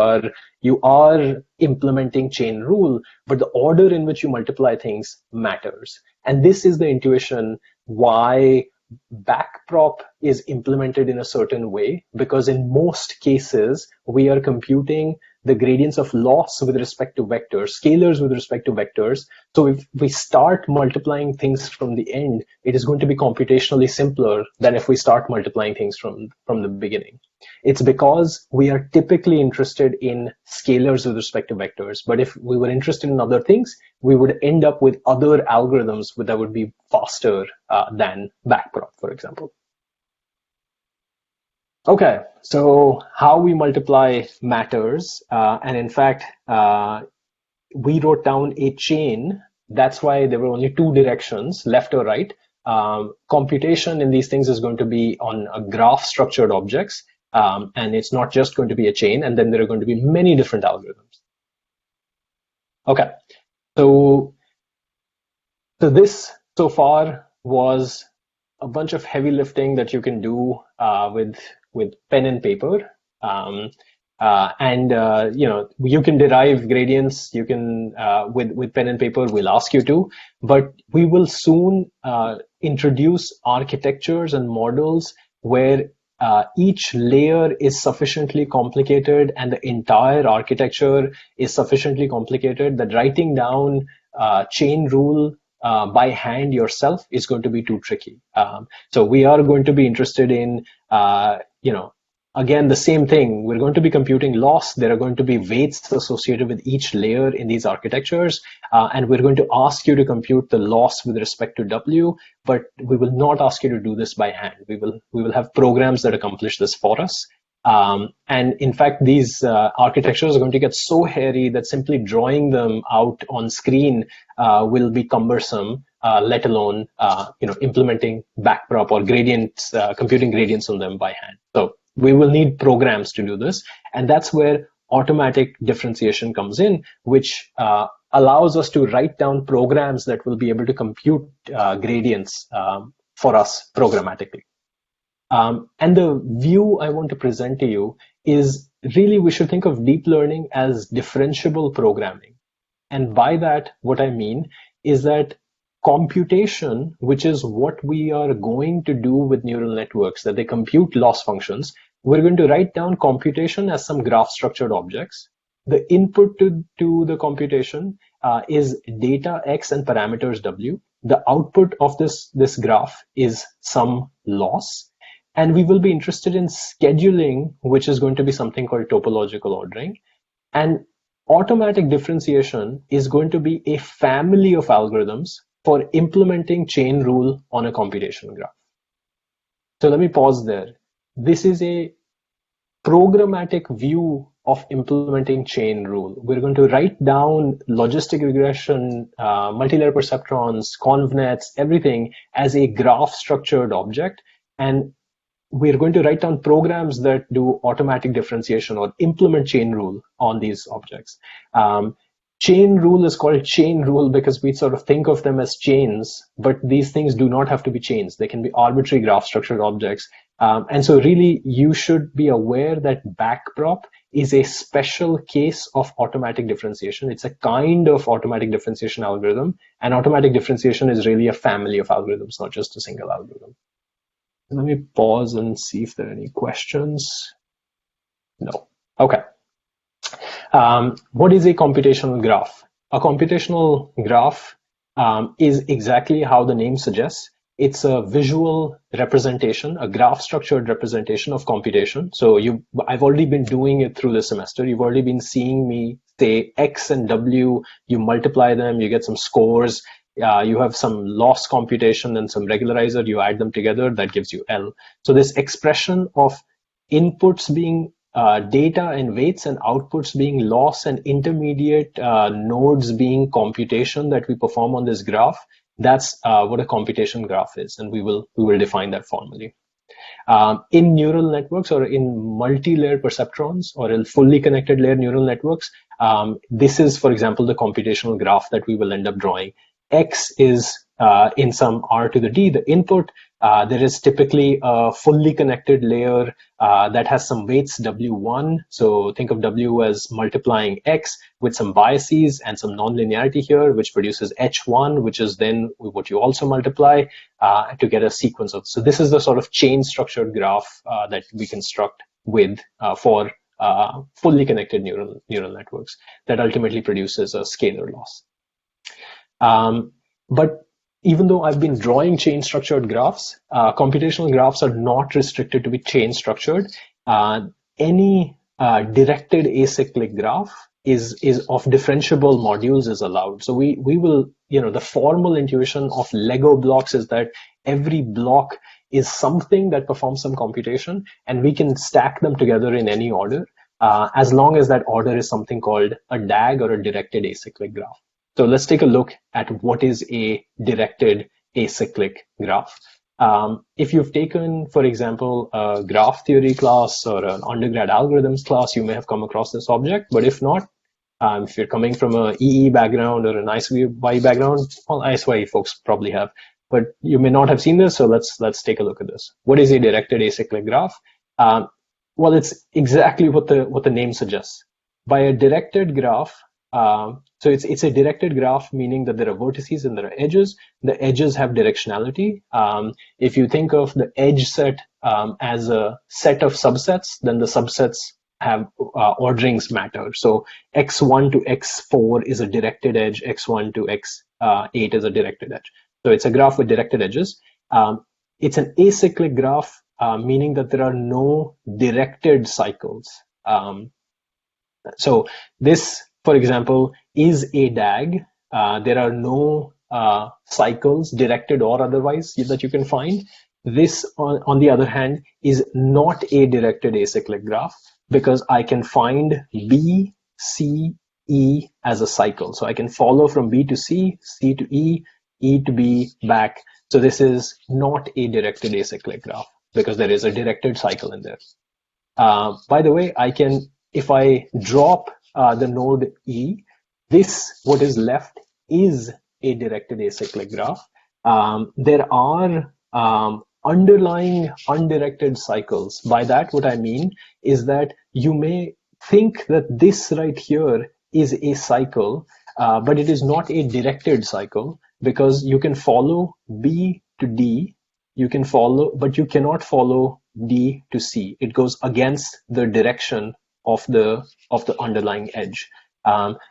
Speaker 1: are implementing chain rule, but the order in which you multiply things matters. And this is the intuition why backprop is implemented in a certain way, because in most cases we are computing the gradients of loss with respect to vectors, scalars with respect to vectors. So if we start multiplying things from the end, it is going to be computationally simpler than if we start multiplying things from the beginning. It's because we are typically interested in scalars with respect to vectors. But if we were interested in other things, we would end up with other algorithms that would be faster than backprop, for example. Okay, so how we multiply matters. And in fact, we wrote down a chain. That's why there were only two directions, left or right. Computation in these things is going to be on a graph structured objects. And it's not just going to be a chain, and then there are going to be many different algorithms. Okay, so this so far was a bunch of heavy lifting that you can do with pen and paper. You can derive gradients. You can with pen and paper. We'll ask you to, but we will soon introduce architectures and models where each layer is sufficiently complicated and the entire architecture is sufficiently complicated that writing down chain rule by hand yourself is going to be too tricky. So we are going to be interested in, again, the same thing. We're going to be computing loss. There are going to be weights associated with each layer in these architectures. And we're going to ask you to compute the loss with respect to W, but we will not ask you to do this by hand. We will have programs that accomplish this for us. And in fact, these architectures are going to get so hairy that simply drawing them out on screen will be cumbersome, let alone implementing backprop or gradients, computing gradients on them by hand. So we will need programs to do this, and that's where automatic differentiation comes in, which allows us to write down programs that will be able to compute gradients for us programmatically. And the view I want to present to you is really we should think of deep learning as differentiable programming. And by that, what I mean is that computation, which is what we are going to do with neural networks, that they compute loss functions, we're going to write down computation as some graph structured objects. The input to the computation is data X and parameters W. The output of this graph is some loss. And we will be interested in scheduling, which is going to be something called topological ordering. And automatic differentiation is going to be a family of algorithms for implementing chain rule on a computation graph. So let me pause there. This is a programmatic view of implementing chain rule. We're going to write down logistic regression, multilayer perceptrons, convnets, everything as a graph structured object. And we're going to write down programs that do automatic differentiation or implement chain rule on these objects. Chain rule is called chain rule because we sort of think of them as chains, but these things do not have to be chains. They can be arbitrary graph structured objects. And so really you should be aware that backprop is a special case of automatic differentiation. It's a kind of automatic differentiation algorithm, and automatic differentiation is really a family of algorithms, not just a single algorithm. Let me pause and see if there are any questions. No. Okay. What is a computational graph? A computational graph is exactly how the name suggests. It's a visual representation, a graph structured representation of computation. So I've already been doing it through the semester. You've already been seeing me say X and W, you multiply them, you get some scores, you have some loss computation and some regularizer, you add them together, that gives you L. So this expression of inputs being data and weights and outputs being loss and intermediate nodes being computation that we perform on this graph, that's what a computation graph is, and we will define that formally. In neural networks or in multi-layer perceptrons or in fully connected layer neural networks, this is, for example, the computational graph that we will end up drawing. X is in some R to the D, the input. There is typically a fully connected layer that has some weights W1. So think of W as multiplying X with some biases and some nonlinearity here, which produces H1, which is then what you also multiply to get a sequence of. So this is the sort of chain structured graph that we construct with for fully connected neural networks that ultimately produces a scalar loss. But even though I've been drawing chain structured graphs, computational graphs are not restricted to be chain structured. Any directed acyclic graph is of differentiable modules is allowed. So we will, the formal intuition of Lego blocks is that every block is something that performs some computation, and we can stack them together in any order, as long as that order is something called a DAG or a directed acyclic graph. So let's take a look at what is a directed acyclic graph. If you've taken, for example, a graph theory class or an undergrad algorithms class, you may have come across this object. But if not, if you're coming from an EE background or an ISY background, well, ISY folks probably have, but you may not have seen this. So let's take a look at this. What is a directed acyclic graph? Well, it's exactly what the name suggests. By a directed graph, so it's a directed graph, meaning that there are vertices and there are edges. The edges have directionality. If you think of the edge set as a set of subsets, then the subsets have orderings matter. So x1 to x4 is a directed edge, x1 to x8 is a directed edge. So it's a graph with directed edges. It's an acyclic graph, meaning that there are no directed cycles. So this, for example, is a DAG. There are no cycles, directed or otherwise, that you can find. This, on the other hand, is not a directed acyclic graph because I can find B, C, E as a cycle. So I can follow from B to C, C to E, E to B, back. So this is not a directed acyclic graph because there is a directed cycle in there. By the way, I can, if I drop the node E, this, what is left, is a directed acyclic graph. There are underlying undirected cycles. By that, what I mean is that you may think that this right here is a cycle, but it is not a directed cycle because you can follow B to D, you can follow, but you cannot follow D to C. It goes against the direction of the underlying edge.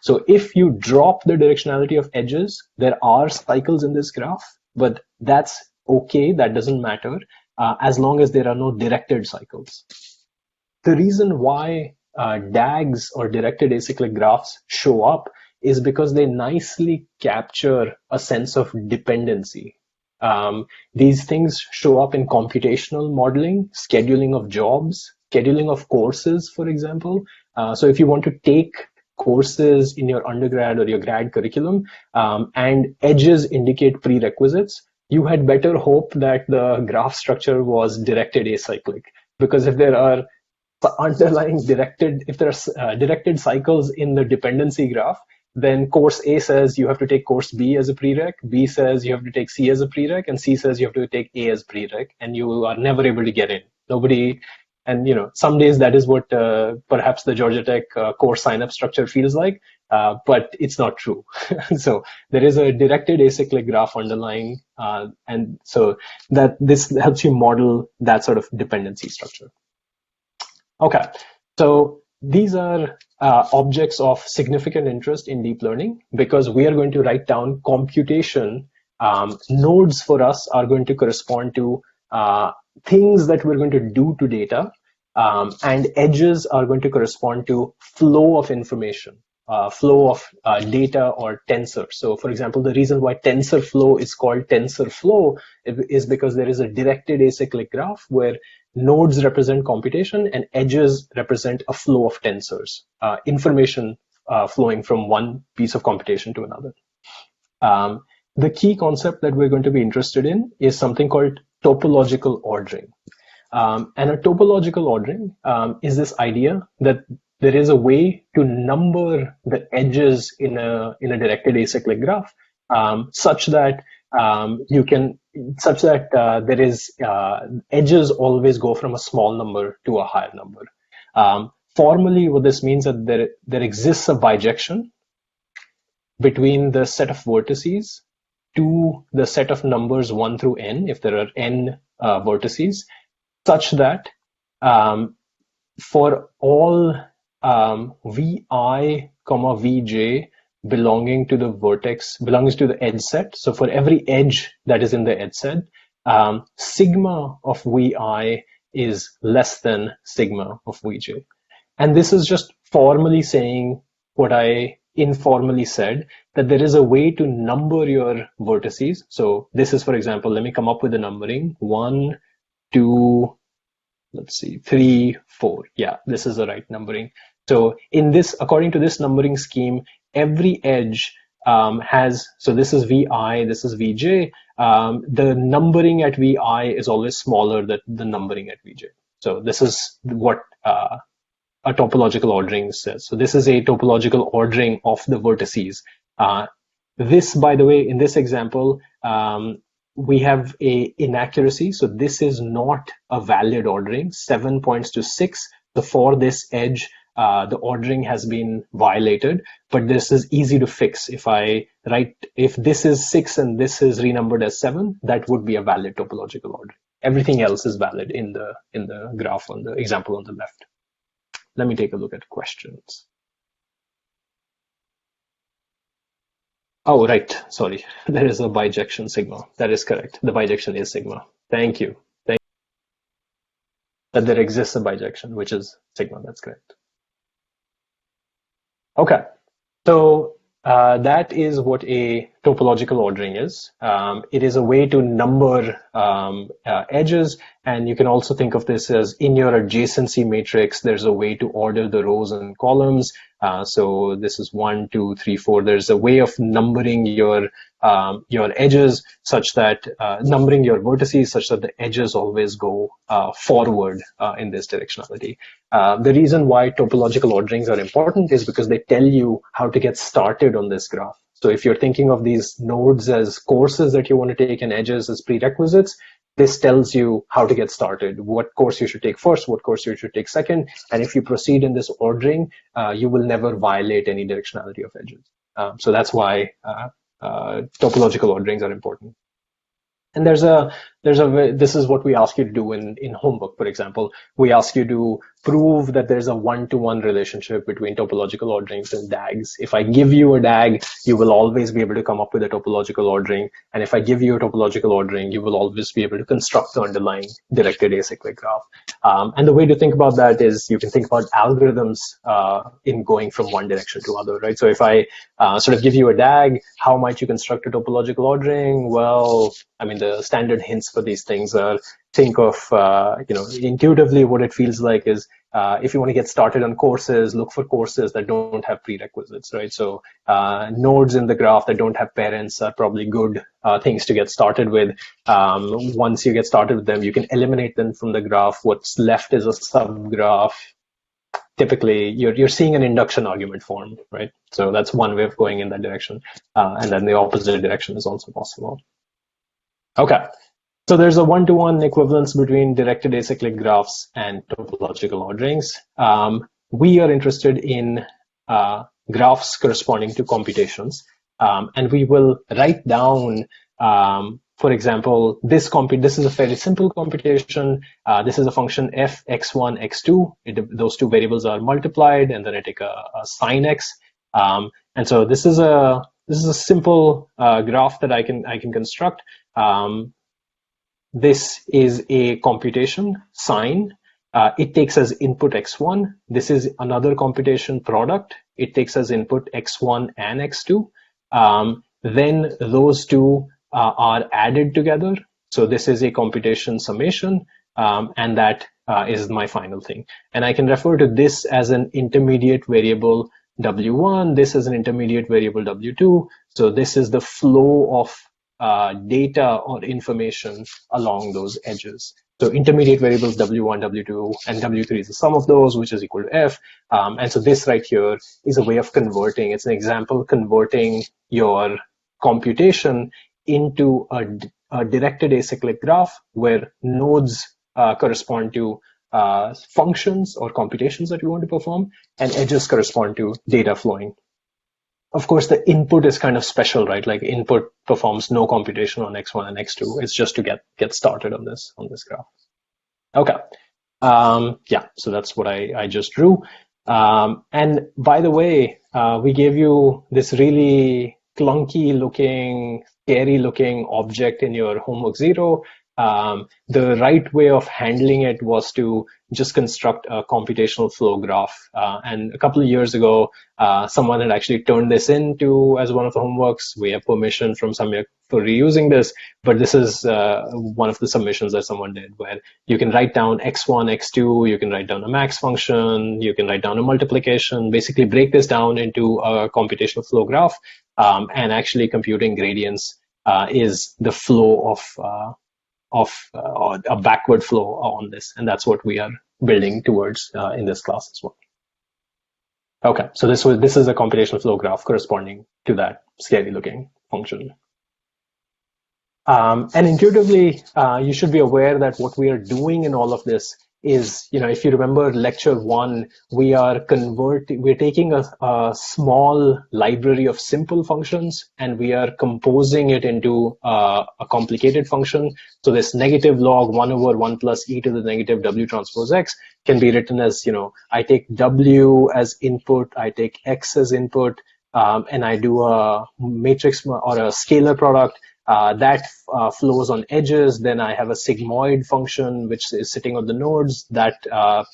Speaker 1: So if you drop the directionality of edges, there are cycles in this graph, but that's okay, that doesn't matter, as long as there are no directed cycles. The reason why DAGs or directed acyclic graphs show up is because they nicely capture a sense of dependency. These things show up in computational modeling, scheduling of jobs, scheduling of courses, for example. So if you want to take courses in your undergrad or your grad curriculum, and edges indicate prerequisites, you had better hope that the graph structure was directed acyclic, because if there are underlying directed cycles in the dependency graph, then course A says you have to take course B as a prereq, B says you have to take C as a prereq, and C says you have to take A as prereq, and you are never able to get in. Nobody And some days that is what perhaps the Georgia Tech core sign-up structure feels like, but it's not true. So there is a directed acyclic graph underlying, and so that this helps you model that sort of dependency structure. Okay, so these are objects of significant interest in deep learning because we are going to write down computation. Nodes for us are going to correspond to things that we're going to do to data, and edges are going to correspond to flow of information, flow of data or tensor. So for example, the reason why TensorFlow is called TensorFlow is because there is a directed acyclic graph where nodes represent computation and edges represent a flow of tensors, information flowing from one piece of computation to another. The key concept that we're going to be interested in is something called topological ordering. And a topological ordering is this idea that there is a way to number the edges in a directed acyclic graph such that there is edges always go from a small number to a higher number. Formally, what this means is that there exists a bijection between the set of vertices to the set of numbers 1 through n, if there are n vertices, such that for all vi, vj belonging to the edge set. So for every edge that is in the edge set, sigma of vi is less than sigma of vj. And this is just formally saying what I informally said, that there is a way to number your vertices. So this is, for example, let me come up with the numbering 1, 2, let's see, 3, 4. Yeah, this is the right numbering. So in this, according to this numbering scheme, every edge has, so this is vi, this is vj. The numbering at vi is always smaller than the numbering at vj. So this is what a topological ordering says. So this is a topological ordering of the vertices. This, by the way, in this example, we have a inaccuracy. So this is not a valid ordering. 7 points to 6. So for this edge, the ordering has been violated, but this is easy to fix. If this is 6 and this is renumbered as 7, that would be a valid topological ordering. Everything else is valid in the graph on the example on the left. Let me take a look at questions. Oh, right. Sorry. There is a bijection sigma. That is correct. The bijection is sigma. Thank you. That there exists a bijection, which is sigma. That's correct. Okay. So that is what a topological ordering is. It is a way to number edges, and you can also think of this as in your adjacency matrix, there's a way to order the rows and columns. So this is 1, 2, 3, 4. There's a way of numbering your edges such that numbering your vertices such that the edges always go forward in this directionality. The reason why topological orderings are important is because they tell you how to get started on this graph. So if you're thinking of these nodes as courses that you want to take and edges as prerequisites, this tells you how to get started, what course you should take first, what course you should take second. And if you proceed in this ordering, you will never violate any directionality of edges. So that's why topological orderings are important. And this is what we ask you to do in homework, for example. We ask you to prove that there's a one-to-one relationship between topological orderings and DAGs. If I give you a DAG, you will always be able to come up with a topological ordering. And if I give you a topological ordering, you will always be able to construct the underlying directed acyclic graph. And the way to think about that is you can think about algorithms in going from one direction to other, right? So if I sort of give you a DAG, how might you construct a topological ordering? Well, I mean, the standard hints for these things are think of, intuitively what it feels like is if you want to get started on courses, look for courses that don't have prerequisites, right? So nodes in the graph that don't have parents are probably good things to get started with. Once you get started with them, you can eliminate them from the graph. What's left is a subgraph. Typically, you're seeing an induction argument form, right? So that's one way of going in that direction. And then the opposite direction is also possible. Okay. So there's a one-to-one equivalence between directed acyclic graphs and topological orderings. We are interested in graphs corresponding to computations, and we will write down, for example, this is a fairly simple computation. This is a function f x1 x2. Those two variables are multiplied, and then I take a sine x. And so this is a simple graph that I can construct. This is a computation sine. It takes as input x1. This is another computation product. It takes as input x1 and x2. Then those two are added together. So this is a computation summation, and that is my final thing. And I can refer to this as an intermediate variable w1. This is an intermediate variable w2. So this is the flow of data or information along those edges. So intermediate variables w1, w2, and w3 is the sum of those, which is equal to f. And so this right here is a way of converting. It's an example converting your computation into a directed acyclic graph where nodes correspond to functions or computations that you want to perform, and edges correspond to data flowing. Of course, the input is kind of special, right? Like input performs no computation on x1 and x2. It's just to get started on this graph. Okay. Yeah, so that's what I just drew. And by the way, we gave you this really clunky looking, scary looking object in your homework 0. The right way of handling it was to just construct a computational flow graph. And a couple of years ago, someone had actually turned this into as one of the homeworks. We have permission from Samyak for reusing this, but this is one of the submissions that someone did, where you can write down x1, x2, you can write down a max function, you can write down a multiplication, basically break this down into a computational flow graph, and actually computing gradients is the flow of a backward flow on this, and that's what we are building towards in this class as well. Okay, so this is a computational flow graph corresponding to that scary looking function. And intuitively, you should be aware that what we are doing in all of this is, if you remember lecture 1, we're taking a small library of simple functions and we are composing it into a complicated function. So this negative log 1 over 1 plus e to the negative w transpose x can be written as, I take w as input, I take x as input, and I do a matrix or a scalar product. That flows on edges. Then I have a sigmoid function which is sitting on the nodes. That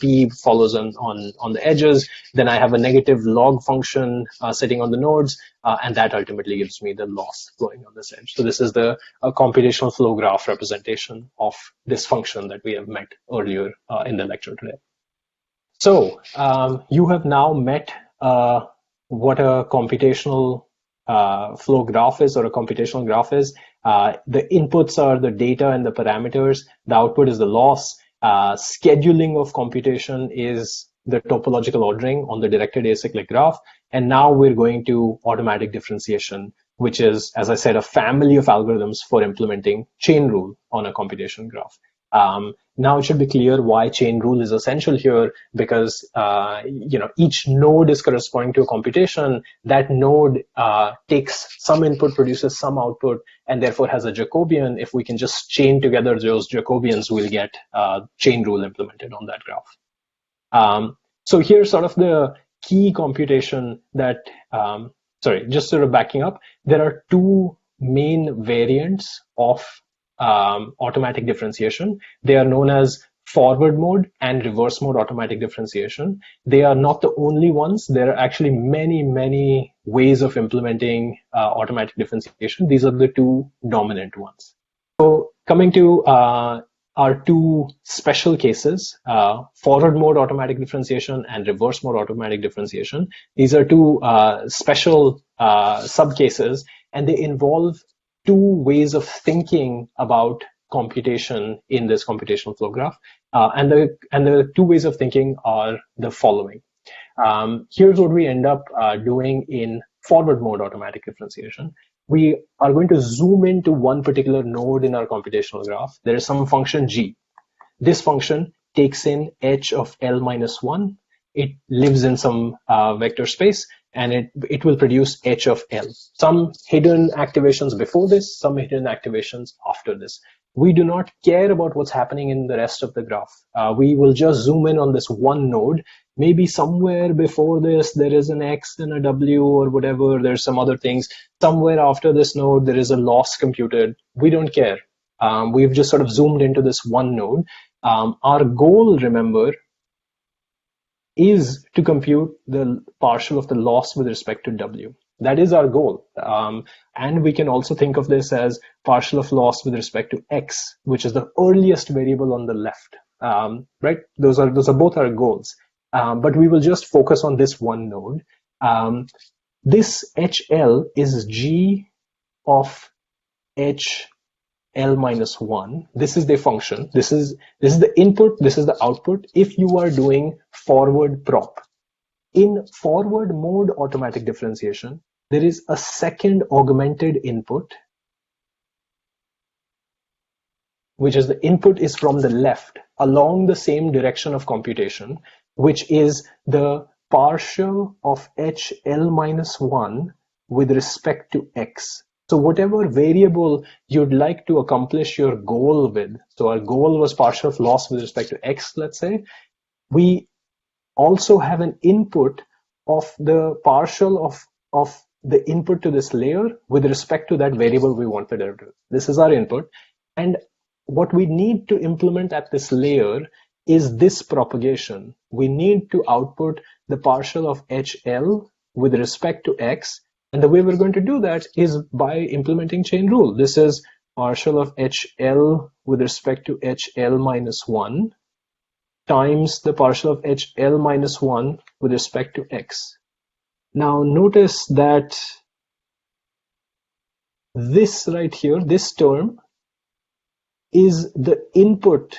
Speaker 1: p follows on the edges. Then I have a negative log function sitting on the nodes, and that ultimately gives me the loss flowing on this edge. So this is the computational flow graph representation of this function that we have met earlier in the lecture today. So you have now met what a computational flow graph is, or a computational graph is. The inputs are the data and the parameters. The output is the loss. Scheduling of computation is the topological ordering on the directed acyclic graph. And now we're going to automatic differentiation, which is, as I said, a family of algorithms for implementing chain rule on a computation graph. Now it should be clear why chain rule is essential here, because each node is corresponding to a computation. That node takes some input, produces some output, and therefore has a Jacobian. If we can just chain together those Jacobians, we'll get chain rule implemented on that graph. So here's sort of the key computation that, just sort of backing up, there are two main variants of automatic differentiation. They are known as forward mode and reverse mode automatic differentiation. They are not the only ones. There are actually many, many ways of implementing automatic differentiation. These are the two dominant ones. So coming to our two special cases, forward mode automatic differentiation and reverse mode automatic differentiation. These are two special subcases, and they involve two ways of thinking about computation in this computational flow graph. And the two ways of thinking are the following. Here's what we end up doing in forward mode automatic differentiation. we are going to zoom into one particular node in our computational graph. There is some function g. This function takes in h of L minus 1. It lives in some vector space, and it will produce h of L. Some hidden activations before this, some hidden activations after this. We do not care about what's happening in the rest of the graph. We will just zoom in on this one node. Maybe somewhere before this, there is an X and a W or whatever. There's some other things. Somewhere after this node, there is a loss computed. We don't care. We've just sort of zoomed into this one node. Our goal, remember, is to compute the partial of the loss with respect to W. That is our goal. And we can also think of this as partial of loss with respect to X, which is the earliest variable on the left. Right? Those are both our goals. But we will just focus on this one node. This HL is G of H L minus 1. This is the function. This is the input. This is the output. If you are doing forward prop. In forward mode automatic differentiation, there is a second augmented input, which is the input is from the left along the same direction of computation, which is the partial of HL minus 1 with respect to X. So whatever variable you'd like to accomplish your goal with, so our goal was partial of loss with respect to X, let's say, we also have an input of the partial of the input to this layer with respect to that variable we want the derivative. This is our input. And what we need to implement at this layer is this propagation. We need to output the partial of HL with respect to X. And the way we're going to do that is by implementing chain rule. This is partial of HL with respect to HL minus 1 times the partial of HL minus 1 with respect to X. Now notice that this right here, this term, is the input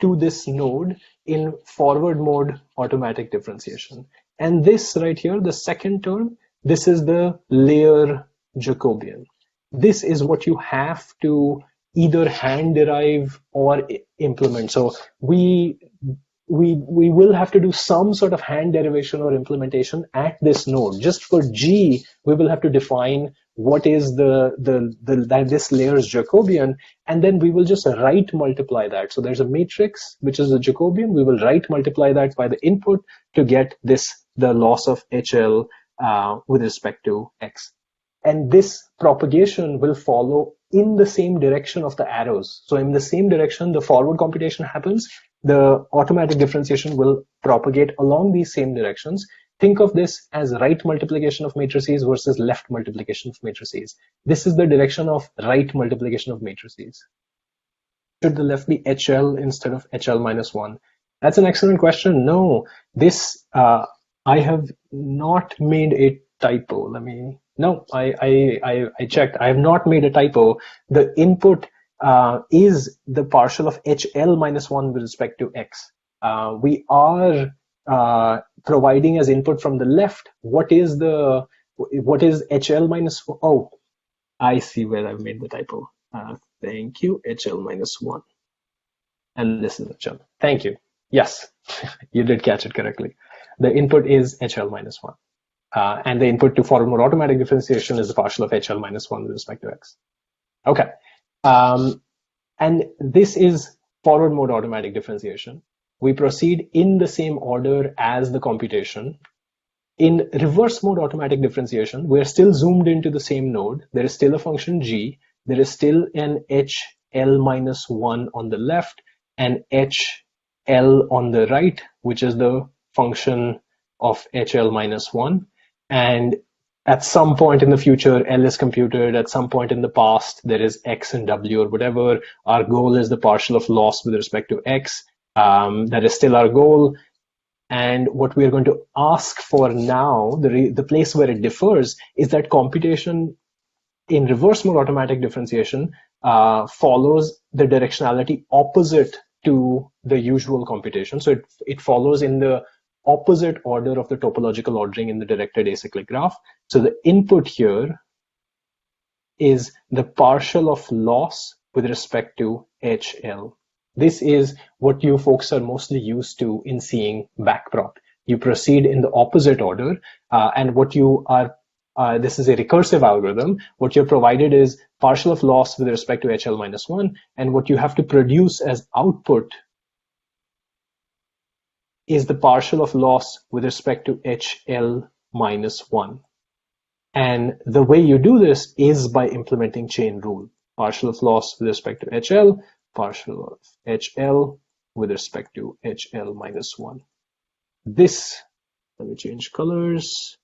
Speaker 1: to this node in forward mode automatic differentiation. And this right here, the second term, this is the layer Jacobian. This is what you have to either hand derive or implement. So we will have to do some sort of hand derivation or implementation at this node. Just for G, we will have to define what is this layer's Jacobian, and then we will just right multiply that. So there's a matrix which is a Jacobian. We will right multiply that by the input to get the loss of HL with respect to X. And this propagation will follow in the same direction of the arrows. So in the same direction the forward computation happens, the automatic differentiation will propagate along these same directions. Think of this as right multiplication of matrices versus left multiplication of matrices. This is the direction of right multiplication of matrices. Should the left be HL instead of HL minus 1? That's an excellent question. No, this I have not made a typo. I checked. I have not made a typo. The input is the partial of HL minus 1 with respect to X. We are providing as input from the left. What is HL minus 1? Oh, I see where I've made the typo. Thank you, HL minus 1. And this is HL. Thank you. Yes, you did catch it correctly. The input is HL minus 1. And the input to forward mode automatic differentiation is the partial of HL minus 1 with respect to X. Okay. And this is forward mode automatic differentiation. We proceed in the same order as the computation. In reverse mode automatic differentiation, we're still zoomed into the same node. There is still a function G. There is still an HL minus 1 on the left and HL on the right, which is the function of HL minus 1. And at some point in the future, L is computed. At some point in the past, there is X and W or whatever. Our goal is the partial of loss with respect to X. That is still our goal. And what we are going to ask for now, the place where it differs, is that computation in reverse mode automatic differentiation follows the directionality opposite to the usual computation. So it follows in the opposite order of the topological ordering in the directed acyclic graph. So the input here is the partial of loss with respect to HL. This is what you folks are mostly used to in seeing backprop. You proceed in the opposite order, and what you are, this is a recursive algorithm. What you're provided is partial of loss with respect to HL minus 1, and what you have to produce as output is the partial of loss with respect to HL minus 1. And the way you do this is by implementing chain rule. Partial of loss with respect to HL, partial of HL with respect to HL minus 1. This, let me change colors.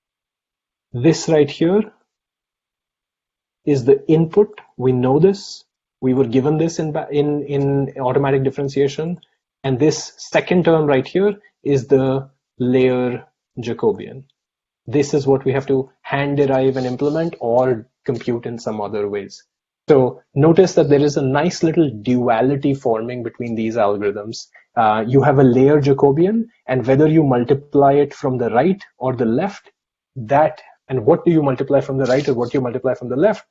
Speaker 1: This right here is the input. We know this. We were given this in automatic differentiation. And this second term right here is the layer Jacobian. This is what we have to hand derive and implement or compute in some other ways. So notice that there is a nice little duality forming between these algorithms. You have a layer Jacobian, and whether you multiply it from the right or the left, and what do you multiply from the right or what you multiply from the left,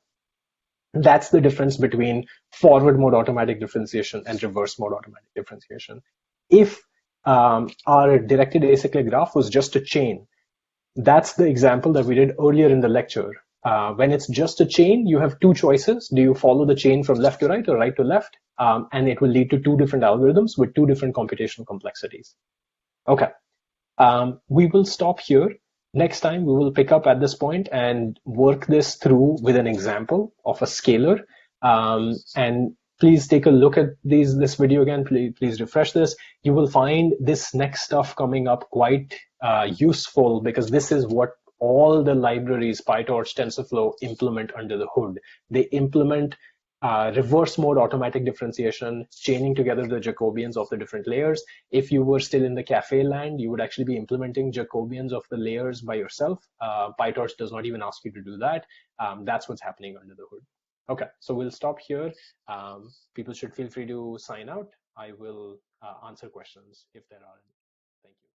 Speaker 1: that's the difference between forward mode automatic differentiation and reverse mode automatic differentiation. If our directed acyclic graph was just a chain, that's the example that we did earlier in the lecture. When it's just a chain, you have two choices. Do you follow the chain from left to right or right to left? And it will lead to two different algorithms with two different computational complexities. Okay, we will stop here. Next time, we will pick up at this point and work this through with an example of a scalar. And please take a look at this video again. Please refresh this. You will find this next stuff coming up quite useful, because this is what all the libraries, PyTorch, TensorFlow, implement under the hood. They implement reverse mode automatic differentiation, chaining together the Jacobians of the different layers. If you were still in the cafe land, you would actually be implementing Jacobians of the layers by yourself. PyTorch does not even ask you to do that. That's what's happening under the hood. Okay, so we'll stop here. People should feel free to sign out. I will answer questions if there are any.